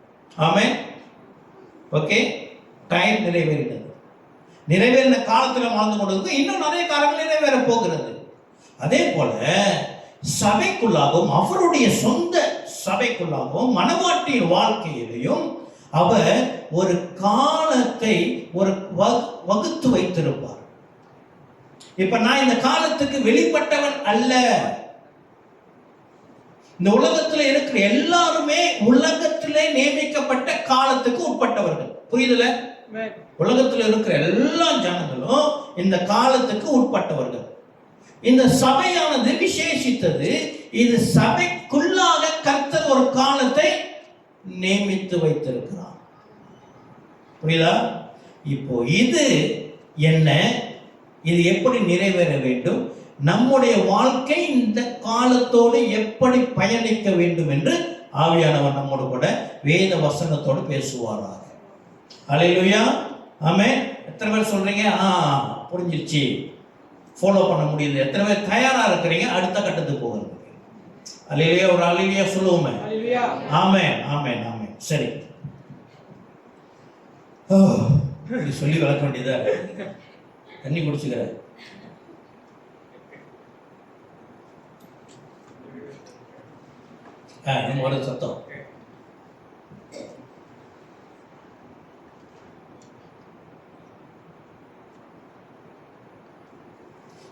ஆமென். Okay, time நிறைவேறினது. நிறைவேறின காலத்தில் வாழ்ந்து கொண்டிருக்கு. இன்னும் நிறைய காலங்கள் நிறைவேற போகிறது. அதே போல சபைக்குள்ளாகவும், அவருடைய சொந்த சபைக்குள்ளாகவும், மனவாட்டியின் வாழ்க்கையிலையும் அவர் ஒரு காலத்தை வகுத்து வைத்திருப்பார். இப்ப நான் இந்த காலத்துக்கு வெளிப்பட்டவன் அல்ல. இந்த உலகத்தில் இருக்கிற எல்லாருமே உலகத்திலே நியமிக்கப்பட்ட காலத்துக்கு உட்பட்டவர்கள். புரியுதுல? உலகத்தில் இருக்கிற எல்லா ஜனங்களும் இந்த காலத்துக்கு உட்பட்டவர்கள். இந்த சபையானது விசேஷித்தது. இது சபைக்குள்ளாக கர்த்தர் ஒரு காலத்தை நியமித்து வைத்திருக்கிறார். புரியுதா? இப்போ இது என்ன, இது எப்படி நிறைவேற வேண்டும், நம்முடைய வாழ்க்கை இந்த காலத்தோடு எப்படி பயணிக்க வேண்டும் என்று ஆவியானவர் நம்மோடு கூட வேத வசனத்தோடு பேசுவாராக. அல்லேலூயா. ஆமென். எத்தனை பேர் சொல்றீங்க புரிஞ்சிருச்சு, ஃபாலோ பண்ண முடியுது? எத்தனை பேர் தயாரா இருக்கிறீங்க அடுத்த கட்டத்துக்கு போகிறது? அல்லேலூயா. ஒரு அல்லேலூயா சொல்லுவோமே. ஆமென், ஆமென், ஆமென். சரி, சொல்லி வளர்க்க வேண்டியதா. தண்ணி குடிச்சுக்கிற. நம்ம ஒரு சத்தம்.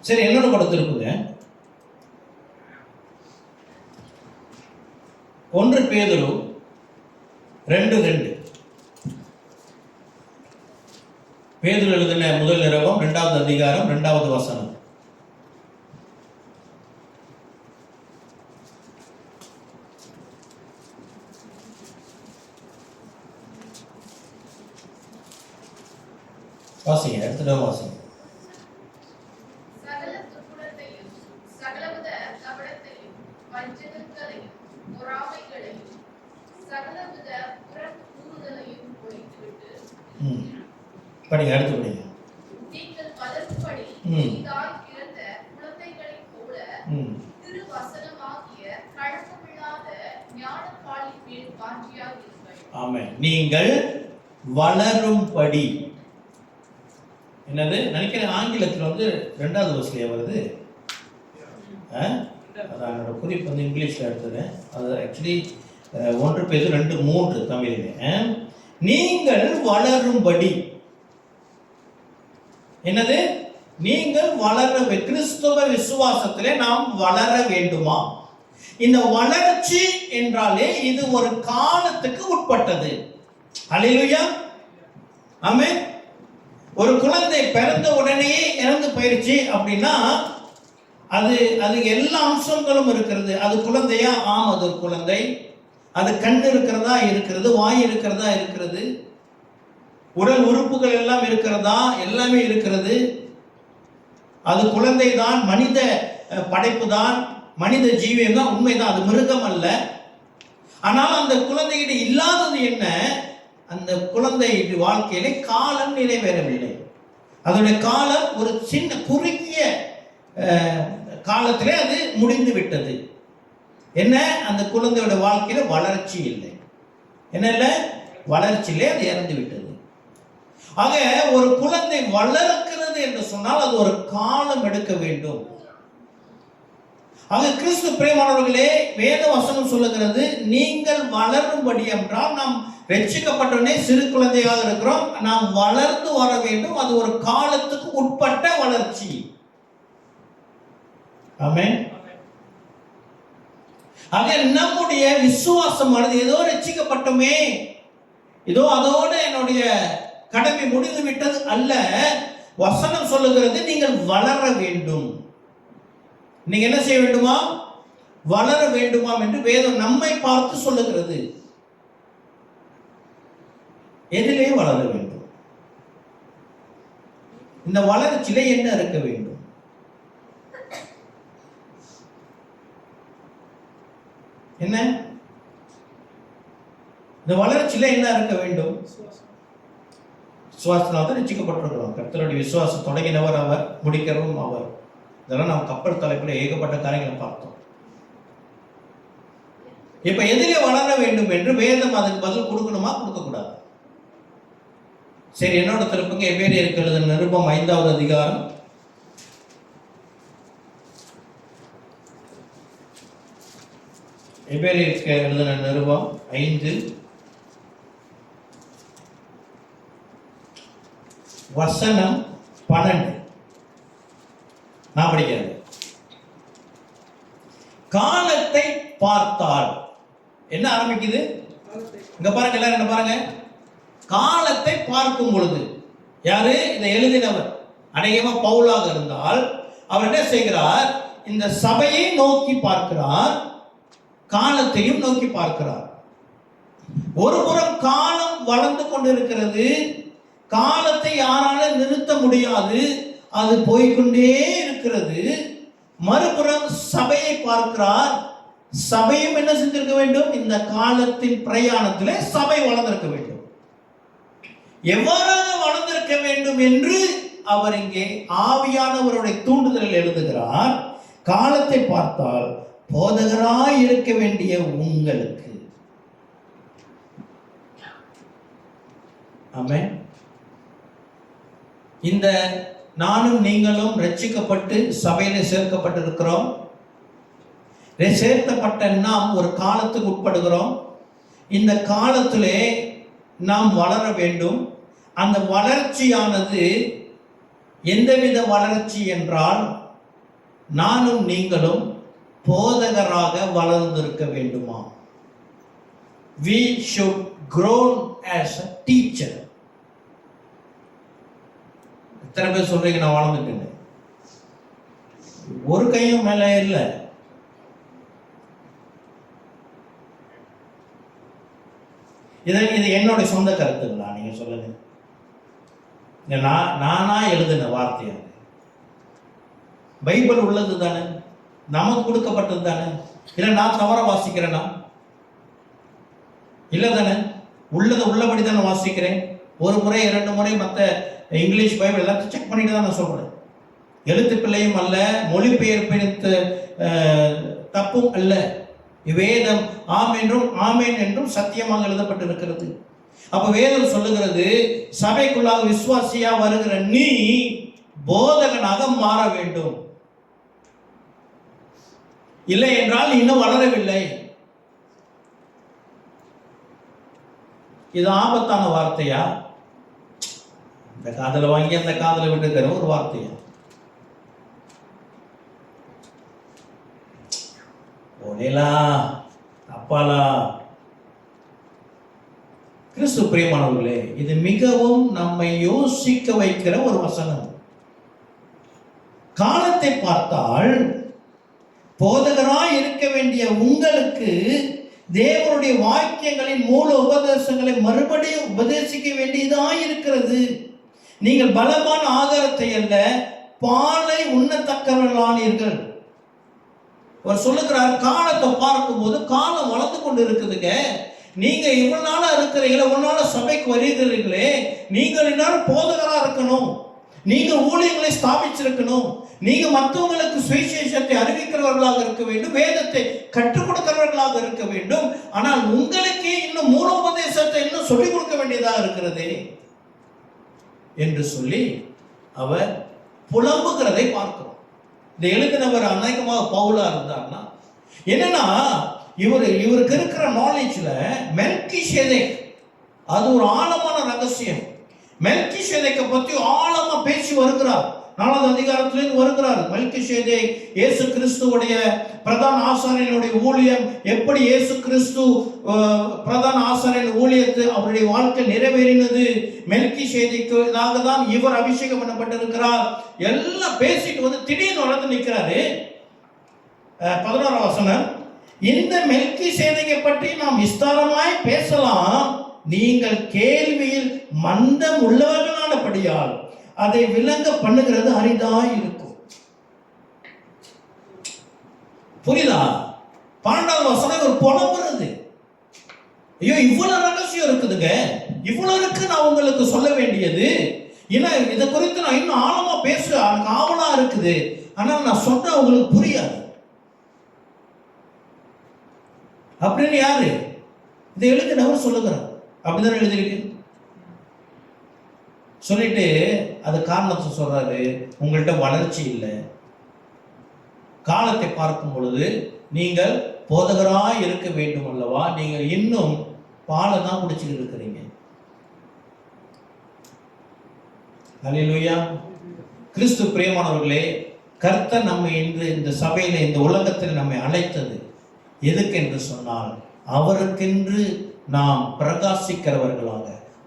சரி, என்னோட படத்தில் இருக்குங்க. 1 பேதுரு 2:2. பேதுரு எழுதின முதல் நிருபம் 2வது அதிகாரம் 2வது வசனம். வாசிங்க, எடுத்துட்டு வாசிங்க. படிங்க, அடுத்து படிங்க. நீங்கள் வளர்ப்படி நீதான் பிறந்த குழந்தைகளைப் போல திருவசனமாகிய கலக்கமில்லாத ஞானப்பாலின் மேல் வாஞ்சியாக இருங்கள். ஆமென். நீங்கள் வளரும்படி, என்னது நினைக்கிறேன், ஆங்கிலத்தில் வந்து 2வது வசதியாக வருது. அதான் என்னோட குறிப்பு வந்து இங்கிலீஷில் எடுத்தது. அது ஆக்சுவலி 1 பேர் 2, 3 தமிழிலே. நீங்கள் வளரும்படி, என்னது நீங்கள் வளர, கிறிஸ்தவ விசுவாசத்திலே நாம் வளர வேண்டுமா? இந்த வளர்ச்சி என்றாலே இது ஒரு காலத்துக்கு உட்பட்டது. அல்லேலூயா, ஆமென். ஒரு குழந்தை பிறந்த உடனே இறந்து போயிருச்சு அப்படின்னா அது அது எல்லா அம்சங்களும் இருக்கிறது. அது குழந்தையா? ஆம், அது ஒரு குழந்தை. அது கண் இருக்கிறதா? இருக்கிறது. வாய் இருக்கிறதா? இருக்கிறது. உடல் உறுப்புகள் எல்லாம் இருக்கிறதா? எல்லாமே இருக்கிறது. அது குழந்தை தான், மனித படைப்பு தான், மனித ஜீவியம் தான், உண்மைதான். அது மிருகம் அல்ல. ஆனால் அந்த குழந்தைகிட்ட இல்லாதது என்ன? அந்த குழந்தை வாழ்க்கையிலே காலம் நிறைவேறவில்லை. அதனுடைய காலம் ஒரு சின்ன குறுகிய காலத்திலே அது முடிந்து விட்டது. என்ன? அந்த குழந்தையோட வாழ்க்கையில வளர்ச்சி இல்லை. என்ன இல்லை? வளர்ச்சியிலே அது இறந்து விட்டது. ஆக ஒரு குழந்தை வளர்க்கிறது என்று சொன்னால் அது ஒரு காலம் எடுக்க வேண்டும். ஆக கிறிஸ்து பிரியமானவர்களே, வேத வசனம் சொல்லுகிறது, நீங்கள் வளரும்படி என்றால் நாம் ரட்சிக்கப்பட்டோடனே சிறு குழந்தையாக இருக்கிறோம், நாம் வளர்ந்து வர வேண்டும். அது ஒரு காலத்துக்கு உட்பட்ட வளர்ச்சி. ஆமென். ஆக நம்முடைய விசுவாசமானது ஏதோ ரட்சிக்கப்பட்டோமே, இதோ அதோட என்னுடைய கடமை முடிந்து விட்டது அல்ல. வசனம் சொல்லுகிறது நீங்கள் வளர வேண்டும். நீங்க என்ன செய்ய வேண்டுமா? வளர வேண்டுமாம் என்று வேதம் நம்மை பார்த்து சொல்லுகிறது. எதிலே வளர வேண்டும்? இந்த வளர்ச்சியில என்ன இருக்க வேண்டும்? என்ன? இந்த வளர்ச்சியில என்ன இருக்க வேண்டும்? விசுவாசத்தினால் தான் ரட்சிக்கப்பட்டிருக்கிறோம். கர்த்தருடைய விசுவாசம் தொடங்கினவர் அவர், முடிக்கிறவரும் அவர். இதெல்லாம் நாம் கப்பல் தலைப்பில் ஏகப்பட்ட காரியங்களை பார்த்தோம். இப்ப எதிலே வளர வேண்டும் என்று வேதம் அதுக்கு பதில் கொடுக்கணுமா, கொடுக்க கூடாது? சரி, என்னோட திருப்புங்க எபேரியருக்கு எழுதின நிருபம் 5வது அதிகாரம். எபேரியருக்கு எழுதின நிருபம் 5 வசனம் 12. நான் படிக்கிறேன். காலத்தை பார்த்தால் என்ன ஆரம்பிக்குது? இங்க பாருங்க, எல்லாரும் என்ன பாருங்க. காலத்தை பார்க்கும் பொழுது, யாரு இதை எழுதினவர்? அநேகமா பவுலாக இருந்தால் அவர் என்ன செய்கிறார்? இந்த சபையை நோக்கி பார்க்கிறார், காலத்தையும் நோக்கி பார்க்கிறார். ஒரு புறம் காலம் வளர்ந்து கொண்டிருக்கிறது, காலத்தை யாராலும் நிறுத்த முடியாது, அது போய்கொண்டே இருக்கிறது. மறுபுறம் சபையை பார்க்கிறார், சபையும் என்ன செஞ்சிருக்க வேண்டும்? இந்த காலத்தின் பிரயாணத்திலே சபை வளர்ந்திருக்க வேண்டும். எவ்வாறாக வளர்ந்திருக்க வேண்டும் என்று அவர் இங்கே ஆவியானவருடைய தூண்டுதலில் எழுதுகிறார். காலத்தை பார்த்தால் போதகராய் இருக்க வேண்டிய உங்களுக்கு, ஆமென், இந்த நானும் நீங்களும் ரட்சிக்கப்பட்டு சபையில சேர்க்கப்பட்டிருக்கிறோம். சேர்க்கப்பட்ட நாம் ஒரு காலத்துக்கு உட்படுகிறோம். இந்த காலத்திலே நாம் வளர வேண்டும். அந்த வளர்ச்சியானது எந்தவித வளர்ச்சி என்றால், நானும் நீங்களும் போதகராக வளர்ந்திருக்க வேண்டுமா? We should grow as a teacher. எத்தனை பேர் சொல்றீங்க நான் வளர்ந்துட்டேன்? ஒரு கையும் மேல இல்லை. இது என்னுடைய சொந்த கருத்துங்களா? நீங்க சொல்லுங்க. நானா எழுதின வார்த்தையா? பைபிள் உள்ளது தானே, நமக்கு கொடுக்கப்பட்டது தானே. இல்லை நான் தவற வாசிக்கிறேன்னா? இல்லை தானே, உள்ளதை உள்ளபடி தானே வாசிக்கிறேன். ஒரு முறை 2 முறை மற்ற இங்கிலீஷ் பைபிள் எல்லாத்தையும் செக் பண்ணிட்டு தான் நான் சொல்றேன். எழுத்து பிள்ளையும் அல்ல, மொழிபெயர்ப்பு தப்பும் அல்ல. வேதம் ஆம் என்றும் ஆமேன் என்றும் சத்தியமாக எழுதப்பட்டிருக்கிறது. அப்ப வேதம் சொல்லுகிறது, சபைக்குள்ளாக விசுவாசியா வருகிற நீ போதகனாக மாற வேண்டும். இல்லை என்றால் இன்னும் வளரவில்லை. இது ஆபத்தான வார்த்தையா? இந்த காதல வாங்கி அந்த காதல விட்டுக்கிற ஒரு வார்த்தையா? ஓனேலா அப்பாலா. கிறிஸ்து பிரியமானவர்களே, இது மிகவும் நம்மை யோசிக்க வைக்கிற ஒரு வசனம். காலத்தை பார்த்தால் போதகராய் இருக்க வேண்டிய உங்களுக்கு தேவனுடைய வாக்கியங்களின் மூல உபதேசங்களை மறுபடியும் உபதேசிக்க வேண்டியதாய் இருக்கிறது. நீங்கள் பலமான ஆகாரத்தை அல்ல, பாலை உண்ணத்தக்கவர்களானீர்கள். அவர் சொல்லுகிறார், காலத்தை பார்க்கும்போது காலம் வளர்ந்து கொண்டு இருக்குதுங்க. நீங்க இவ்வளவு நாளா இருக்கிறீங்களே, ஒரு நாள் சபைக்கு வருகிறீர்களே, நீங்கள் என்னாலும் போதகரா இருக்கணும். நீங்க ஊழியர்களை ஸ்தாபிச்சிருக்கணும். நீங்க மற்றவங்களுக்கு சுவிசேஷத்தை அறிவிக்கிறவர்களாக இருக்க வேண்டும், வேதத்தை கற்றுக் கொடுக்கிறவர்களாக இருக்க வேண்டும். ஆனால் உங்களுக்கு இன்னும் மூலோபதேசத்தை இன்னும் சொல்லிக் கொடுக்க வேண்டியதாக இருக்கிறது என்று சொல்லி அவர் புலம்புகிறதை பார்க்கிறோம். இந்த எழுதினவர் அநேகமாக பவுலா இருந்தார்னா என்னன்னா, இவருக்கு இருக்கிற நாலேஜ்ல மெல்கிசேதேக் அது ஒரு ஆழமான ரகசியம். மெல்கிசேதேக்கை பத்தி ஆழமா பேசி வருகிறார். 4வது அதிகாரத்திலிருந்து வருகிறார். மெல்கிசேதேக் இயேசு கிறிஸ்துவுடைய பிரதான ஆசாரியனுடைய ஊழியம், எப்படி இயேசு கிறிஸ்து பிரதான ஆசாரியன் ஊழியத்தை அவருடைய வாழ்க்கை நிறைவேறினது, மெல்கிசேதேக்காக தான் இவர் அபிஷேகம் பண்ணப்பட்டிருக்கிறார். எல்லாம் பேசிட்டு வந்து திடீர்னு வளர்ந்து நிற்கிறாரு. 11ஆம் வசனம், இந்த மெல்கிசேதேக்கை பற்றி நாம் விஸ்தாரமாய் பேசலாம், நீங்கள் கேள்வியில் மந்தம் உள்ளவர்களானபடியால் அதை விளங்க பண்ணுகிறது அரிதாய் இருக்கும். புரியுதா? 12ஆம் வசனம் ஒரு புலம்புறது. ஐயோ, இவ்வளவு ரகசியம் இருக்குதுங்க, இவ்வளவு இருக்கு நான் உங்களுக்கு சொல்ல வேண்டியது. ஏன்னா இதை குறித்து நான் இன்னும் ஆழமா பேச ஆவலா இருக்குது. ஆனால் நான் சொன்ன உங்களுக்கு புரியாது அப்படின்னு யாரு இதை எழுதினவர் சொல்லுகிறார். அப்படிதான் எழுதியிருக்கு. சொல்லிட்டு அது காரணத்தை சொல்றாரு, உங்கள்கிட்ட வளர்ச்சி இல்லை. காலத்தை பார்க்கும் பொழுது நீங்கள் போதகராய் இருக்க வேண்டும் அல்லவா, நீங்கள் இன்னும் பாலை தான் குடிச்சுட்டு இருக்கிறீங்க. அல்லேலூயா. கிறிஸ்து பிரியமானவர்களே, கர்த்தர் நம்மை இன்று இந்த சபையில இந்த உலகத்தில் நம்மை அழைத்தது எதுக்கு என்று சொன்னால், அவருக்கென்று நாம் பிரகாசிக்கிறவர்களாக,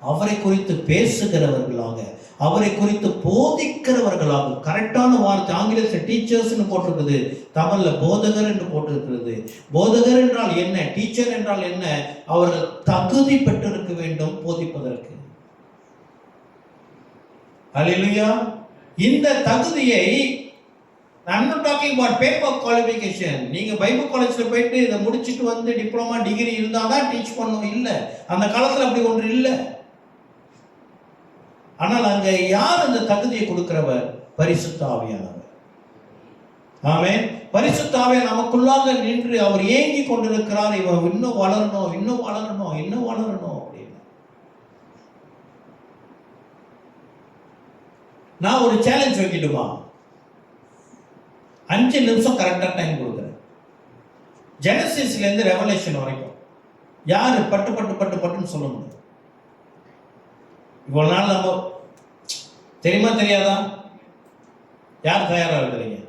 அவரை குறித்து பேசுகிறவர்களாக, அவரை குறித்து போதிக்கிறவர்களாக. கரெக்டான வார்த்தை ஆங்கிலத்தில் டீச்சர்ஸ்னு போட்டிருக்குது, தமிழ்ல போதகர் என்று போட்டிருக்கிறது. போதகர் என்றால் என்ன, டீச்சர் என்றால் என்ன? அவர்கள் தகுதி பெற்றிருக்க வேண்டும் போதிப்பதற்கு. அல்லேலூயா. இந்த தகுதியை I'm not talking about paper qualification. நீங்க பைபிள் காலேஜ்ல போயிட்டு இதை முடிச்சிட்டு வந்து டிப்ளமா டிகிரி இருந்தாதான் டீச் பண்ணணும் இல்லை. அந்த காலத்துல அப்படி ஒன்று இல்லை. ஆனால் அங்க யார் அந்த தகுதியை கொடுக்கிறவர்? பரிசுத்த ஆவியானவர். ஆமென். பரிசுத்த ஆவியானவர் நமக்குள்ளாக நின்று அவர் ஏங்கி கொண்டிருக்கிறார், இவன் இன்னும் வளரணும், இன்னும் வளரணும், இன்னும் வளரணும் அப்படின்னு. நான் ஒரு சேலஞ்ச் வைக்கட்டுமா? 5 நிமிஷம் கரெக்டாக டைம் கொடுக்குறேன். ஜெனசிஸ்லேருந்து ரெவலேஷன் வரைக்கும் யார் பட்டு பட்டு பட்டு பட்டுன்னு சொல்ல முடியும்? இவ்வளோ நாள் நம்ம தெரியுமா தெரியாதா? யார் தயாராக இருக்கிறீங்க?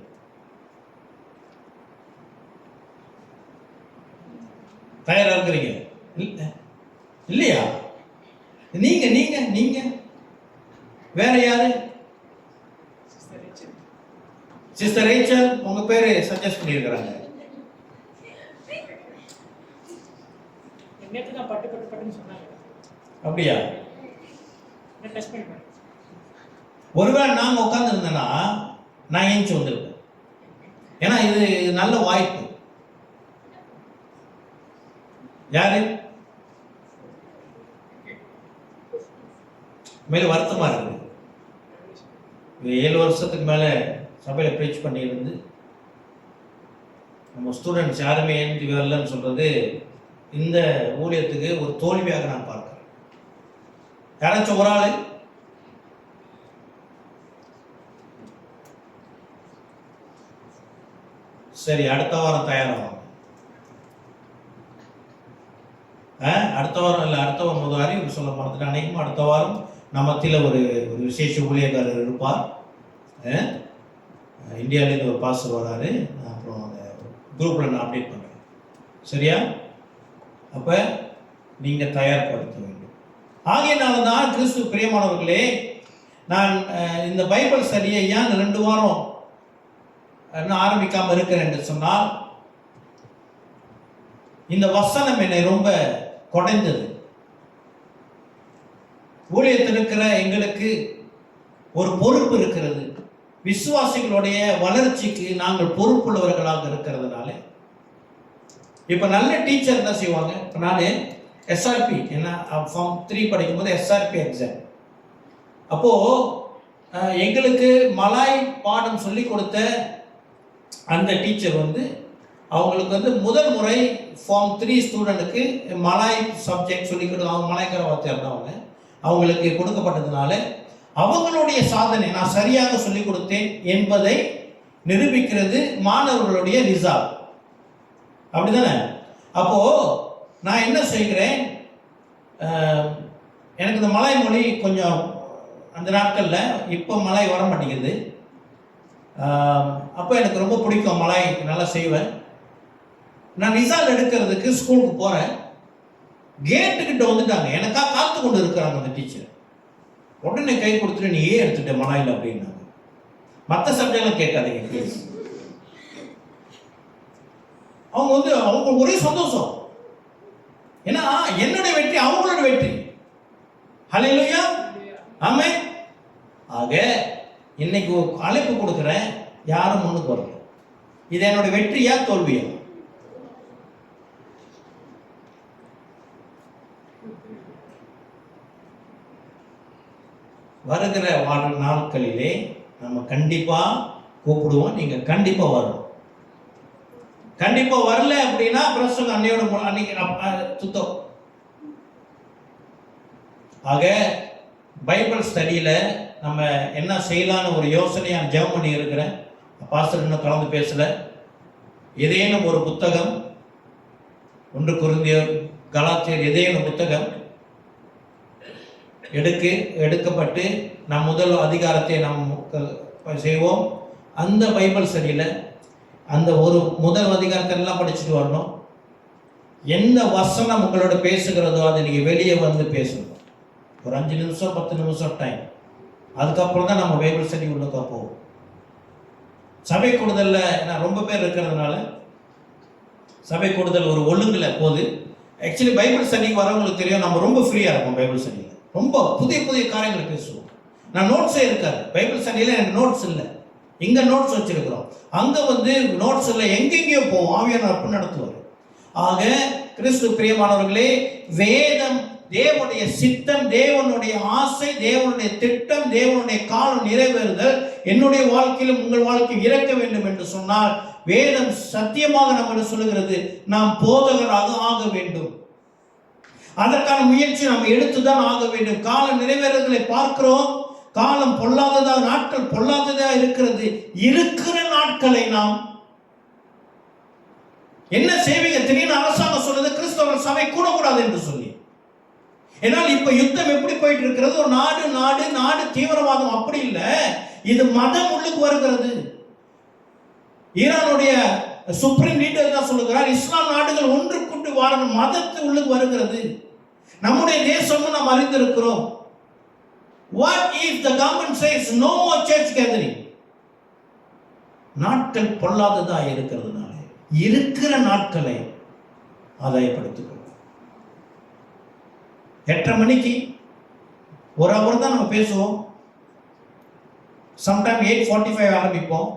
தயாராக இருக்கிறீங்க இல்லையா? நீங்க நீங்க நீங்க வேற யாரு? சிஸ்டர் ரேச்சல் உங்க பேரு சஜஸ்ட் பண்ணியிருக்கிறாங்க. அப்படியா? ஒருவேளை நாங்க உட்கார்ந்து இருந்தேன்னா நான் ஏஞ்சி வந்திருப்பேன். ஏன்னா இது நல்ல வாய்ப்பு. யாரு மேல வருத்தமா இருக்குது. 7 வருஷத்துக்கு மேல சபையில ப்ரீச் பண்ணியிருந்து நம்ம ஸ்டூடெண்ட்ஸ் யாருமே ஏஞ்சி வரலன்னு சொல்றது இந்த ஊழியத்துக்கு ஒரு தோல்வியாக நான் பார்க்கிறேன். யாராச்சும் ஒரு ஆள்? சரி, அடுத்த வாரம் தயாராகும். அடுத்த வாரம் இல்லை, அடுத்த வாரம் முதல் அறிவு சொல்ல மறந்துட்டு, அன்னைக்கும் அடுத்த வாரம் நம்ம மத்தியில் ஒரு விசேஷ ஊழியக்காரர் இருப்பார். இந்தியாவிலேருந்து ஒரு பாஸ்டர் வராரு. அப்புறம் அந்த குரூப்பில் நான் அப்டேட் பண்ணுறேன். சரியா? அப்போ நீங்கள் தயார்படுத்த வேண்டும். ஆகையினால தான் கிறிஸ்து பிரியமானவர்களே, நான் இந்த பைபிள் ஸ்டடியை ஏன் 2 வாரம் இன்னும் ஆரம்பிக்காமல் இருக்கிறேன் என்று சொன்னால், இந்த வசனம் என்னை ரொம்ப குறைந்தது. ஊழியத்தில் இருக்கிற எங்களுக்கு ஒரு பொறுப்பு இருக்கிறது. விசுவாசிகளுடைய வளர்ச்சிக்கு நாங்கள் பொறுப்புள்ளவர்களாக இருக்கிறதுனால, இப்போ நல்ல டீச்சர் என்ன செய்வாங்க? இப்போ நான் எஸ்ஆர்பி என்ன ஃபார்ம் 3 படிக்கும்போது எஸ்ஆர்பி எக்ஸாம் அப்போது எங்களுக்கு மலாய் பாடம் சொல்லி கொடுத்த அந்த டீச்சர் அவங்களுக்கு முதல் முறை ஃபார்ம் 3 ஸ்டூடெண்ட்டுக்கு மலாய் சப்ஜெக்ட் சொல்லி கொடுத்து, அவங்க மலாய்க்கார வார்த்தையாக இருந்தவங்க, அவங்களுக்கு கொடுக்கப்பட்டதுனால அவங்களுடைய சாதனை நான் சரியாக சொல்லிக் கொடுத்தேன் என்பதை நிரூபிக்கிறது மாணவர்களுடைய ரிசல்ட். அப்படிதானே? அப்போது நான் என்ன செய்கிறேன், எனக்கு இந்த மலாய் மொழி கொஞ்சம் அந்த நாட்களில், இப்போ மலாய் வர மாட்டேங்குது. அப்போ எனக்கு ரொம்ப பிடிக்கும், மலாய் நல்லா செய்வேன். நான் ரிசல்ட் எடுக்கிறதுக்கு ஸ்கூலுக்கு போகிறேன். கேட்டுக்கிட்ட வந்துட்டாங்க, எனக்காக காத்து கொண்டு இருக்கிறாங்க அந்த டீச்சர். உடனே கை கொடுத்துட்டு நீ ஏன் எடுத்துட்ட மலாயில் அப்படின்னாங்க. மற்ற சப்ஜெக்ட்லாம் கேட்காதீங்க ப்ளீஸ். அவங்க அவங்க ஒரே சந்தோஷம். ஏன்னா என்னுடைய வெற்றி அவங்களோட வெற்றி. ஹல்லேலூயா, ஆமென். ஆக இன்னைக்கு அழைப்பு கொடுக்குறேன், யாரும் முன்னுக்கு வரல. இது என்னுடைய வெற்றியா தோல்வியா? வருகிற நாட்களிலே நம்ம கண்டிப்பா கூப்பிடுவோம். நீங்க கண்டிப்பா வரணும். கண்டிப்பா வரல அப்படின்னா பிரசங்க அன்னையோட அன்னைக்கு சுத்தம். ஆக பைபிள் ஸ்டடியில நம்ம என்ன செய்யலான்னு ஒரு யோசனையா ஜெபம் பண்ணி இருக்கிறேன். பாஸ்டர் இன்னும் கலந்து பேசல. ஏதேனும் ஒரு புத்தகம், 1 கொரிந்தியர், கலாத்தியர், ஏதேனும் புத்தகம் எடுக்கப்பட்டு நம் முதல் அதிகாரத்தை நாம் செய்வோம். அந்த பைபிள் ஸ்டடியில் அந்த ஒரு முதல் அதிகாரத்தை எல்லாம் படிச்சுட்டு வரணும். எந்த வசனம் உங்களோட பேசுகிறதோ அதை நீங்கள் வெளியே வந்து பேசணும். ஒரு 5 நிமிஷம் 10 நிமிஷம் டைம். அதுக்கப்புறம் தான் நம்ம பைபிள் ஸ்டடி உள்ளக்கா போவோம். சபை கூடுதலில் நான் ரொம்ப பேர் இருக்கிறதுனால சபை கூடுதல் ஒரு ஒழுங்கில் போகுது. ஆக்சுவலி பைபிள் ஸ்டடிக்கு வரவங்களுக்கு தெரியும், நம்ம ரொம்ப ஃப்ரீயாக இருக்கும். பைபிள் ஸ்டடியில் ரொம்ப புதிய புதிய காரியங்களை பேசுவோம். நான் நோட்ஸே இருக்காது பைபிள் ஸ்டடியில். எனக்கு நோட்ஸ் இல்லை. இங்கே நோட்ஸ் வச்சிருக்கிறோம், அங்கே நோட்ஸ் இல்லை. எங்கெங்கேயோ போவோம். ஆவியானவர் அப்படி நடத்துவார். ஆக கிறிஸ்து பிரியமானவர்களே, வேதம் தேவனுடைய சித்தம், தேவனுடைய ஆசை, தேவனுடைய திட்டம், தேவனுடைய காலம் நிறைவேறுதல் என்னுடைய வாழ்க்கையிலும் உங்கள் வாழ்க்கையில் இறக்க வேண்டும் என்று சொன்னால், வேதம் சத்தியமாக நம்ம சொல்லுகிறது, நாம் போதகராக ஆக வேண்டும். அதற்கான முயற்சி நாம் எடுத்துதான் ஆக வேண்டும். காலம் நிறைவேறுதலை பார்க்கிறோம். காலம் பொல்லாததா, நாட்கள் பொல்லாததா இருக்கிறது. இருக்கிற நாட்களை நாம் என்ன செய்வீங்க? திடீர்னு அரசாங்கம் சொல்றது கிறிஸ்தவ சபை கூடக்கூடாது என்று சொல்லி. ஏன்னால் இப்ப யுத்தம் எப்படி போயிட்டு இருக்கிறது? ஒரு நாடு நாடு நாடு தீவிரவாதம் அப்படி இல்லை, இது மதம் உள்ளுக்கு வருகிறது. ஈரானுடைய சுப்ரீம் லீடர் தான் சொல்லுகிறார், இஸ்லாம் நாடுகள் ஒன்றுக்குண்டு வாழணும், மதத்து உள்ளுக்கு வருகிறது. நம்முடைய தேசமும் நாம் அறிந்திருக்கிறோம். What if the government says no more church gathering? நாட்கள் பொல்லாததா இருக்கிறதுனால இருக்கிற நாட்களை ஆதாயப்படுத்திக்கொள்ளும். 8:30 மணிக்கு ஒரு அவர் தான் நம்ம பேசுவோம். சம்டைம் 8:45 ஆரம்பிப்போம்,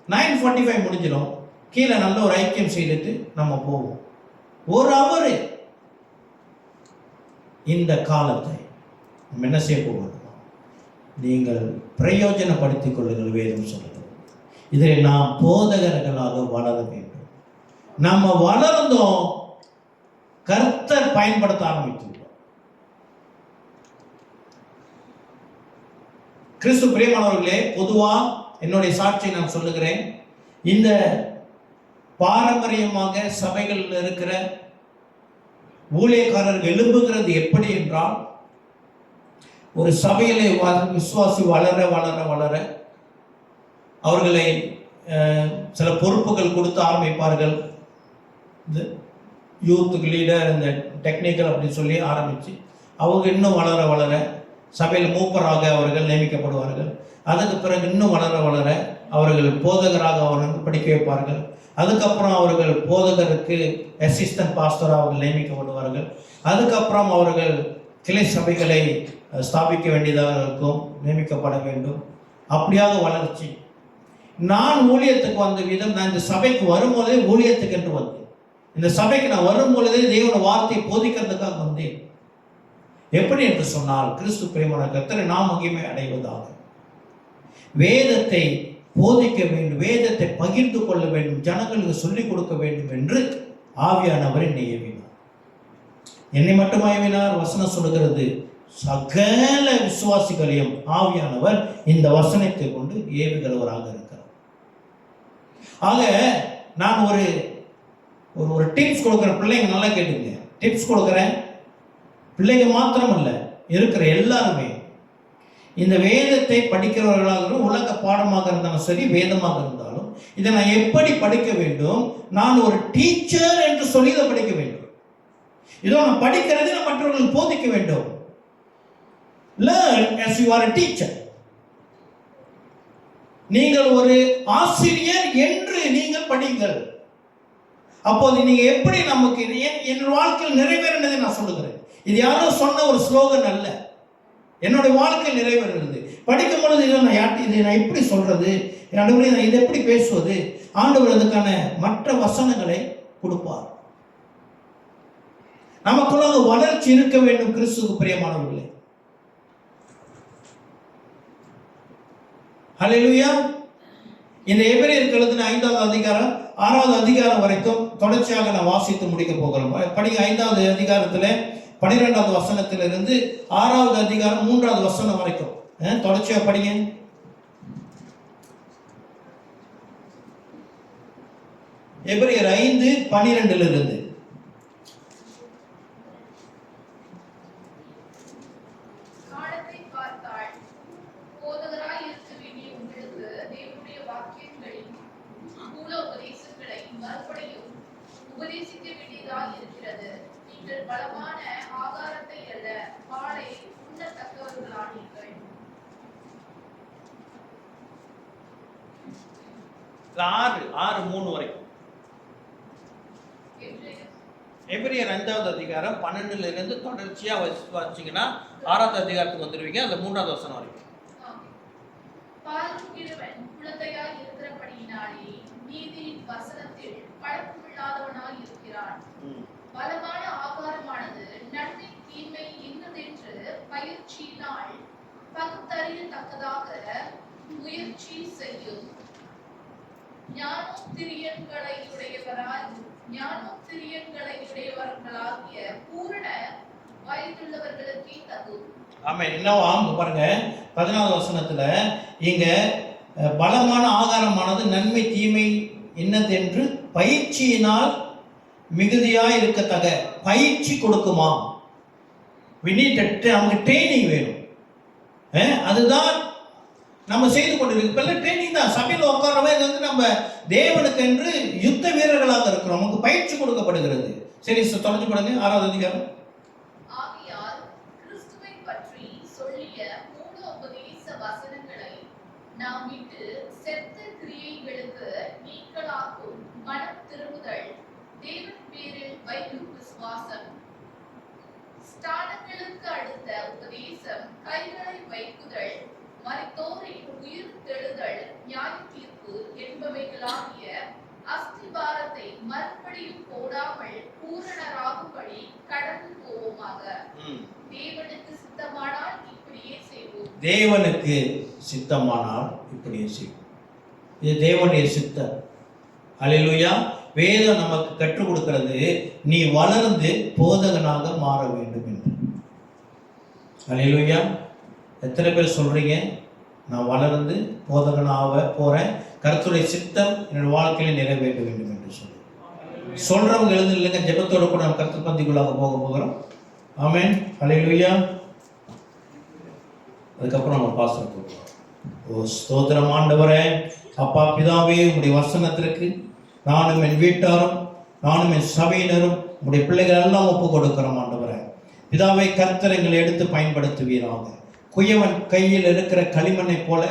9:45 முடிஞ்சிடும். கீழே நல்ல ஒரு ஐக்கியம் செய்துட்டு நம்ம போவோம். ஒரு அவர். இந்த காலத்தை நம்ம என்ன செய்ய போவோம்? நீங்கள் பிரயோஜனப்படுத்திக் கொள்ளுங்கள். வேதம் சொல்லுங்கள், இதில் நாம் போதகர்களாக வளர வேண்டும். நம்ம வளர்ந்தோம், கர்த்தர் பயன்படுத்த ஆரம்பித்துள்ளோம். கிறிஸ்து பிரியமானவர்களே, பொதுவா என்னுடைய சாட்சியை நான் சொல்லுகிறேன். இந்த பாரம்பரியமாக சபைகளில் இருக்கிற ஊழியக்காரர்கள் எழும்புகிறது எப்படி என்றால், ஒரு சபையிலே விசுவாசி வளர வளர வளர அவர்களை சில பொறுப்புகள் கொடுத்து ஆரம்பிப்பார்கள். இந்த யூத்துக்கு லீடர், இந்த டெக்னிக்கல் அப்படின்னு சொல்லி ஆரம்பித்து அவங்க இன்னும் வளர வளர சபையில் மூப்பராக அவர்கள் நியமிக்கப்படுவார்கள். அதுக்கு பிறகு இன்னும் வளர வளர அவர்கள் போதகராக அவர்கள் படிக்க வைப்பார்கள். அதுக்கப்புறம் அவர்கள் போதகருக்கு அசிஸ்டன்ட் பாஸ்டராக அவர்கள் நியமிக்கப்படுவார்கள். அதுக்கப்புறம் அவர்கள் கிளை சபைகளை ஸ்தாபிக்க வேண்டியதாக இருக்கும், நியமிக்கப்பட வேண்டும். அப்படியாக வளர்ச்சி. நான் ஊழியத்துக்கு வந்த விதம், நான் இந்த சபைக்கு வரும்போதே ஊழியத்துக்கு என்று வந்தேன். இந்த சபைக்கு நான் வரும்பொழுதே தேவனுடைய வார்த்தையை போதிக்கிறதுக்காக வந்தேன். எப்படி என்று சொன்னால், கிறிஸ்து பிரியமான கர்த்தரை நாம் மகிமை அடைவதாக வேதத்தை போதிக்க வேண்டும், வேதத்தை பகிர்ந்து கொள்ள வேண்டும், ஜனங்களுக்கு சொல்லிக் கொடுக்க வேண்டும் என்று ஆவியானவர் என்னை ஏவினார். என்னை மட்டும் ஏவினார். வசனம் சொல்லுகிறது, சகல விசுவாசிகளையும் ஆவியானவர் இந்த வசனத்தை கொண்டு ஏவுகிறவராக இருக்கிறார். ஆக நான் ஒரு ஒரு டிப்ஸ் கொடுக்குறேன். பிள்ளைங்க நல்லா கேட்டுங்க, டிப்ஸ் கொடுக்குறேன். பிள்ளைங்க மாத்திரம் அல்ல, இருக்கிற எல்லாருமே இந்த வேதத்தை படிக்கிறவர்களாக, உலக பாடமாக இருந்தாலும் சரி, வேதமாக இருந்தாலும், இதை நான் எப்படி படிக்க வேண்டும்? நான் ஒரு டீச்சர் என்று சொல்லி இதை படிக்க வேண்டும். இதோ நான் படிக்கிறது நான் மற்றவர்களுக்கு போதிக்க வேண்டும். Learn as you are a teacher. நீங்கள் ஒரு ஆசிரியர் என்று நீங்கள் படிங்கள். அப்போது நீங்க எப்படி நமக்கு என் வாழ்க்கையில் நிறைவேறினதை நான் சொல்லுகிறேன். இது யாரோ சொன்ன ஒரு ஸ்லோகன் அல்ல, என்னுடைய வாழ்க்கையில் நிறைவேறுகிறது. படிக்கும் பொழுது இதை நான் எப்படி சொல்றது, நடுவில் நான் இதை எப்படி பேசுவது, ஆண்டவர் அதுக்கான மற்ற வசனங்களை கொடுப்பார். நமக்குள்ள வளர்ச்சி இருக்க வேண்டும். கிறிஸ்துவுக்கு பிரியமானவர்களே, ஹல்லேலூயா. இந்த எபிரேயருக்கு எழுதின 5வது அதிகாரம் 6வது அதிகாரம் வரைக்கும் தொடர்ச்சியாக நான் வாசித்து முடிக்க போகிறோம். படிங்க. 5வது அதிகாரத்தில் 12வது வசனத்திலிருந்து 6வது அதிகாரம் 3வது வசனம் வரைக்கும் தொடர்ச்சியாக படிங்க. எபிரேயர் 5:12 6:3 வரைக்கும். எபிரேயர் 5வது அதிகாரம் 12லிருந்து தொடர்ச்சியா வாசிச்சீங்கன்னா 6வது அதிகாரத்துக்கு வந்துருவீங்க. அந்த 3வது வசனம் வரைக்கும். குழந்தையாய் இருக்கிறபடியினாலே நீதியின் வசனத்தில் பழக்கமில்லாதவனாய் இருக்கிறான். பலமான ஆகாரமானது நன்மை தீமை இன்னதென்று பயிற்சியினால் பகுத்தறியத்தக்கதாக முயற்சி செய்யும். ஞானோத்திரியங்களையுடையவர்களாகிய பூரண வயதுள்ளவர்களுக்கே தகும். ஆமென். இன்னும் பாருங்க 14வது வசனத்துல இங்க பலமான ஆகாரமானது நன்மை தீமை இன்னதென்று பயிற்சியினால் மிகுதியாக இருக்கத்தக்க பயிற்சி கொடுக்குமா? நமக்கு ட்ரைனிங் வேணும். அதுதான் நம்ம செய்து கொண்டிருக்கோம். இப்பெல்லாம் ட்ரைனிங் தான். சபையில் உட்காரவே நம்ம தேவனுக்கு என்று யுத்த வீரர்களாக இருக்கிறோம். நமக்கு பயிற்சி கொடுக்கப்படுகிறது. சரி, தொடர்ந்து படுங்க. 6வது அதிகாரம். ஆகையால் கிறிஸ்துவை பற்றி சொல்லிய மூலோபதேச வசனங்களை நாம் விட்டு செத்த கிரியைகளுக்கு நீங்களாக்கும் மனம் திரும்புதல், தேவன் பேரில் வைக்கும் விசுவாசம், ஸ்தானங்களுக்கு அடுத்த உபதேசம், கைகளை வைக்குதல், மரித்தோரின் உயிர் தெழுதல், நியாய தீர்ப்பு என்பவைகளாகிய அஸ்திபாரத்தை மறுபடியும் போடாமல் பூரணராகும்படி கடந்து போவோமாக. தேவனுக்கு சித்தமானால் இப்படியே செய்வோம். தேவனுக்கு சித்தமானால் இப்படியே செய்வோம். இது தேவனுடைய சித்தம். அல்லேலூயா. வேதம் நமக்கு கற்றுக் கொடுக்கிறது, நீ வளர்ந்து போதகனாக மாற வேண்டும் என்று. அல்லேலூயா. எத்தனை பேர் சொல்றீங்க நான் வளர்ந்து போதகனாக போகிறேன், கர்த்தருடைய சித்தம் என்னோட வாழ்க்கையில் நிறைவேற்ற வேண்டும் என்று சொல்றவங்க எழுந்து இல்லைங்க. ஜெபத்தோட கூட நம்ம கர்த்தர் பந்திக்குள்ளாக போகிறோம். ஆமென், ஹல்லேலூயா. அதுக்கப்புறம் நம்ம பாஸ்டர் போகிறோம். ஓ ஸ்தோத்திரம் ஆண்டவரே. அப்பா பிதாவே, உங்களுடைய வசனத்திற்கு நானும் என் வீட்டாரும் நானும் என் சபையினரும் உங்களுடைய பிள்ளைகள் எல்லாம் ஒப்பு கொடுக்கிறோம் ஆண்டவரே. பிதாவை கர்த்தர் எங்களை எடுத்து பயன்படுத்துவீராக. குயவன் கையில் இருக்கிற களிமண்ணை போல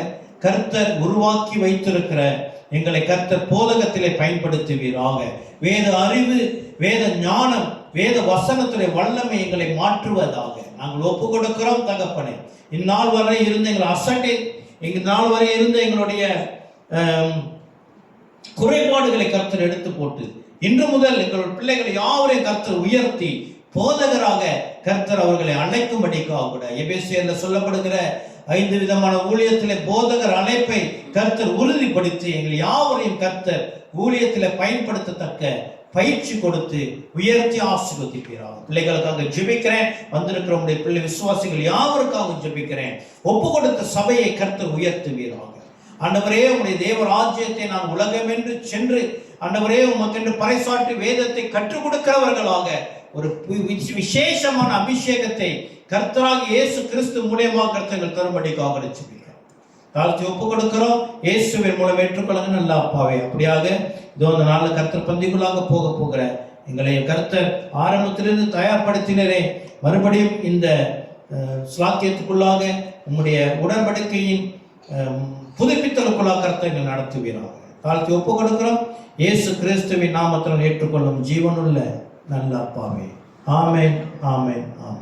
கர்த்தர் உருவாக்கி வைத்திருக்கிற எங்களை கர்த்தர் போதகத்திலே பயன்படுத்துவீராக. வேத அறிவு, வேத ஞானம், வேத வசனத்துடைய வல்லமை எங்களை மாற்றுவதாக நாங்கள் ஒப்பு கொடுக்கிறோம் தகப்பனே. இந்நாள் வரை இருந்த எங்கள் அசட்டை, நாள் வரை இருந்த எங்களுடைய குறைபாடுகளை கர்த்தர் எடுத்து போட்டு இன்று முதல் எங்களுடைய பிள்ளைகளை யாவரையும் கர்த்தர் உயர்த்தி போதகராக கர்த்தர் அவர்களை அழைக்கும்படிக்காக கூட எபேசியர்ல சொல்லப்படுகிற 5 விதமான ஊழியத்திலே போதகர் அழைப்பை கர்த்தர் உறுதிப்படுத்தி எங்கள் யாவரையும் கர்த்தர் ஊழியத்திலே பயன்படுத்தத்தக்க பயிற்சி கொடுத்து உயர்த்தி ஆசீர்வதிப்பீராக. பிள்ளைகளுக்காக ஜெபிக்கிறேன். வந்திருக்கிற உடைய பிள்ளை விசுவாசிகள் யாவருக்காக ஜெபிக்கிறேன். ஒப்பு கொடுத்த சபையை கர்த்தர் உயர்த்துவீராக. ஆண்டவரே, உடைய தேவ ராஜ்யத்தை நான் உலகம் என்று சென்று ஆண்டவரே உமக்கென்று பறைசாற்றி வேதத்தை கற்றுக் கொடுக்கிறவர்களாக ஒரு விசேஷமான அபிஷேகத்தை கர்த்தராகிய இயேசு கிறிஸ்து மூலமாக கர்த்தர்கள் தரும்படிக்காக ஜெபிக்கிறோம். தாழ்த்தி ஒப்பு கொடுக்கிறோம். இயேசுவின் மூலம் ஏற்றுக்கொள்ளுங்க நல்ல அப்பாவே. அப்படியாக இதோ அந்த நாளில் கர்த்தர் பந்திக்குள்ளாக போகிற எங்களை கர்த்தர் ஆரம்பத்திலிருந்து தயார்படுத்தினரே, மறுபடியும் இந்த ஸ்லாக்கியத்துக்குள்ளாக உம்முடைய உடன்படிக்கையின் புதுப்பித்தலுக்குள்ளாக கர்த்தர் எங்களை நடத்துவீராக. தாழ்த்தி ஒப்பு கொடுக்கிறோம். இயேசு கிறிஸ்துவின் நாமத்தில் ஏற்றுக்கொள்ளும் ஜீவனுள்ள நல்ல அப்பாவே. ஆமென், ஆமென், ஆமென்.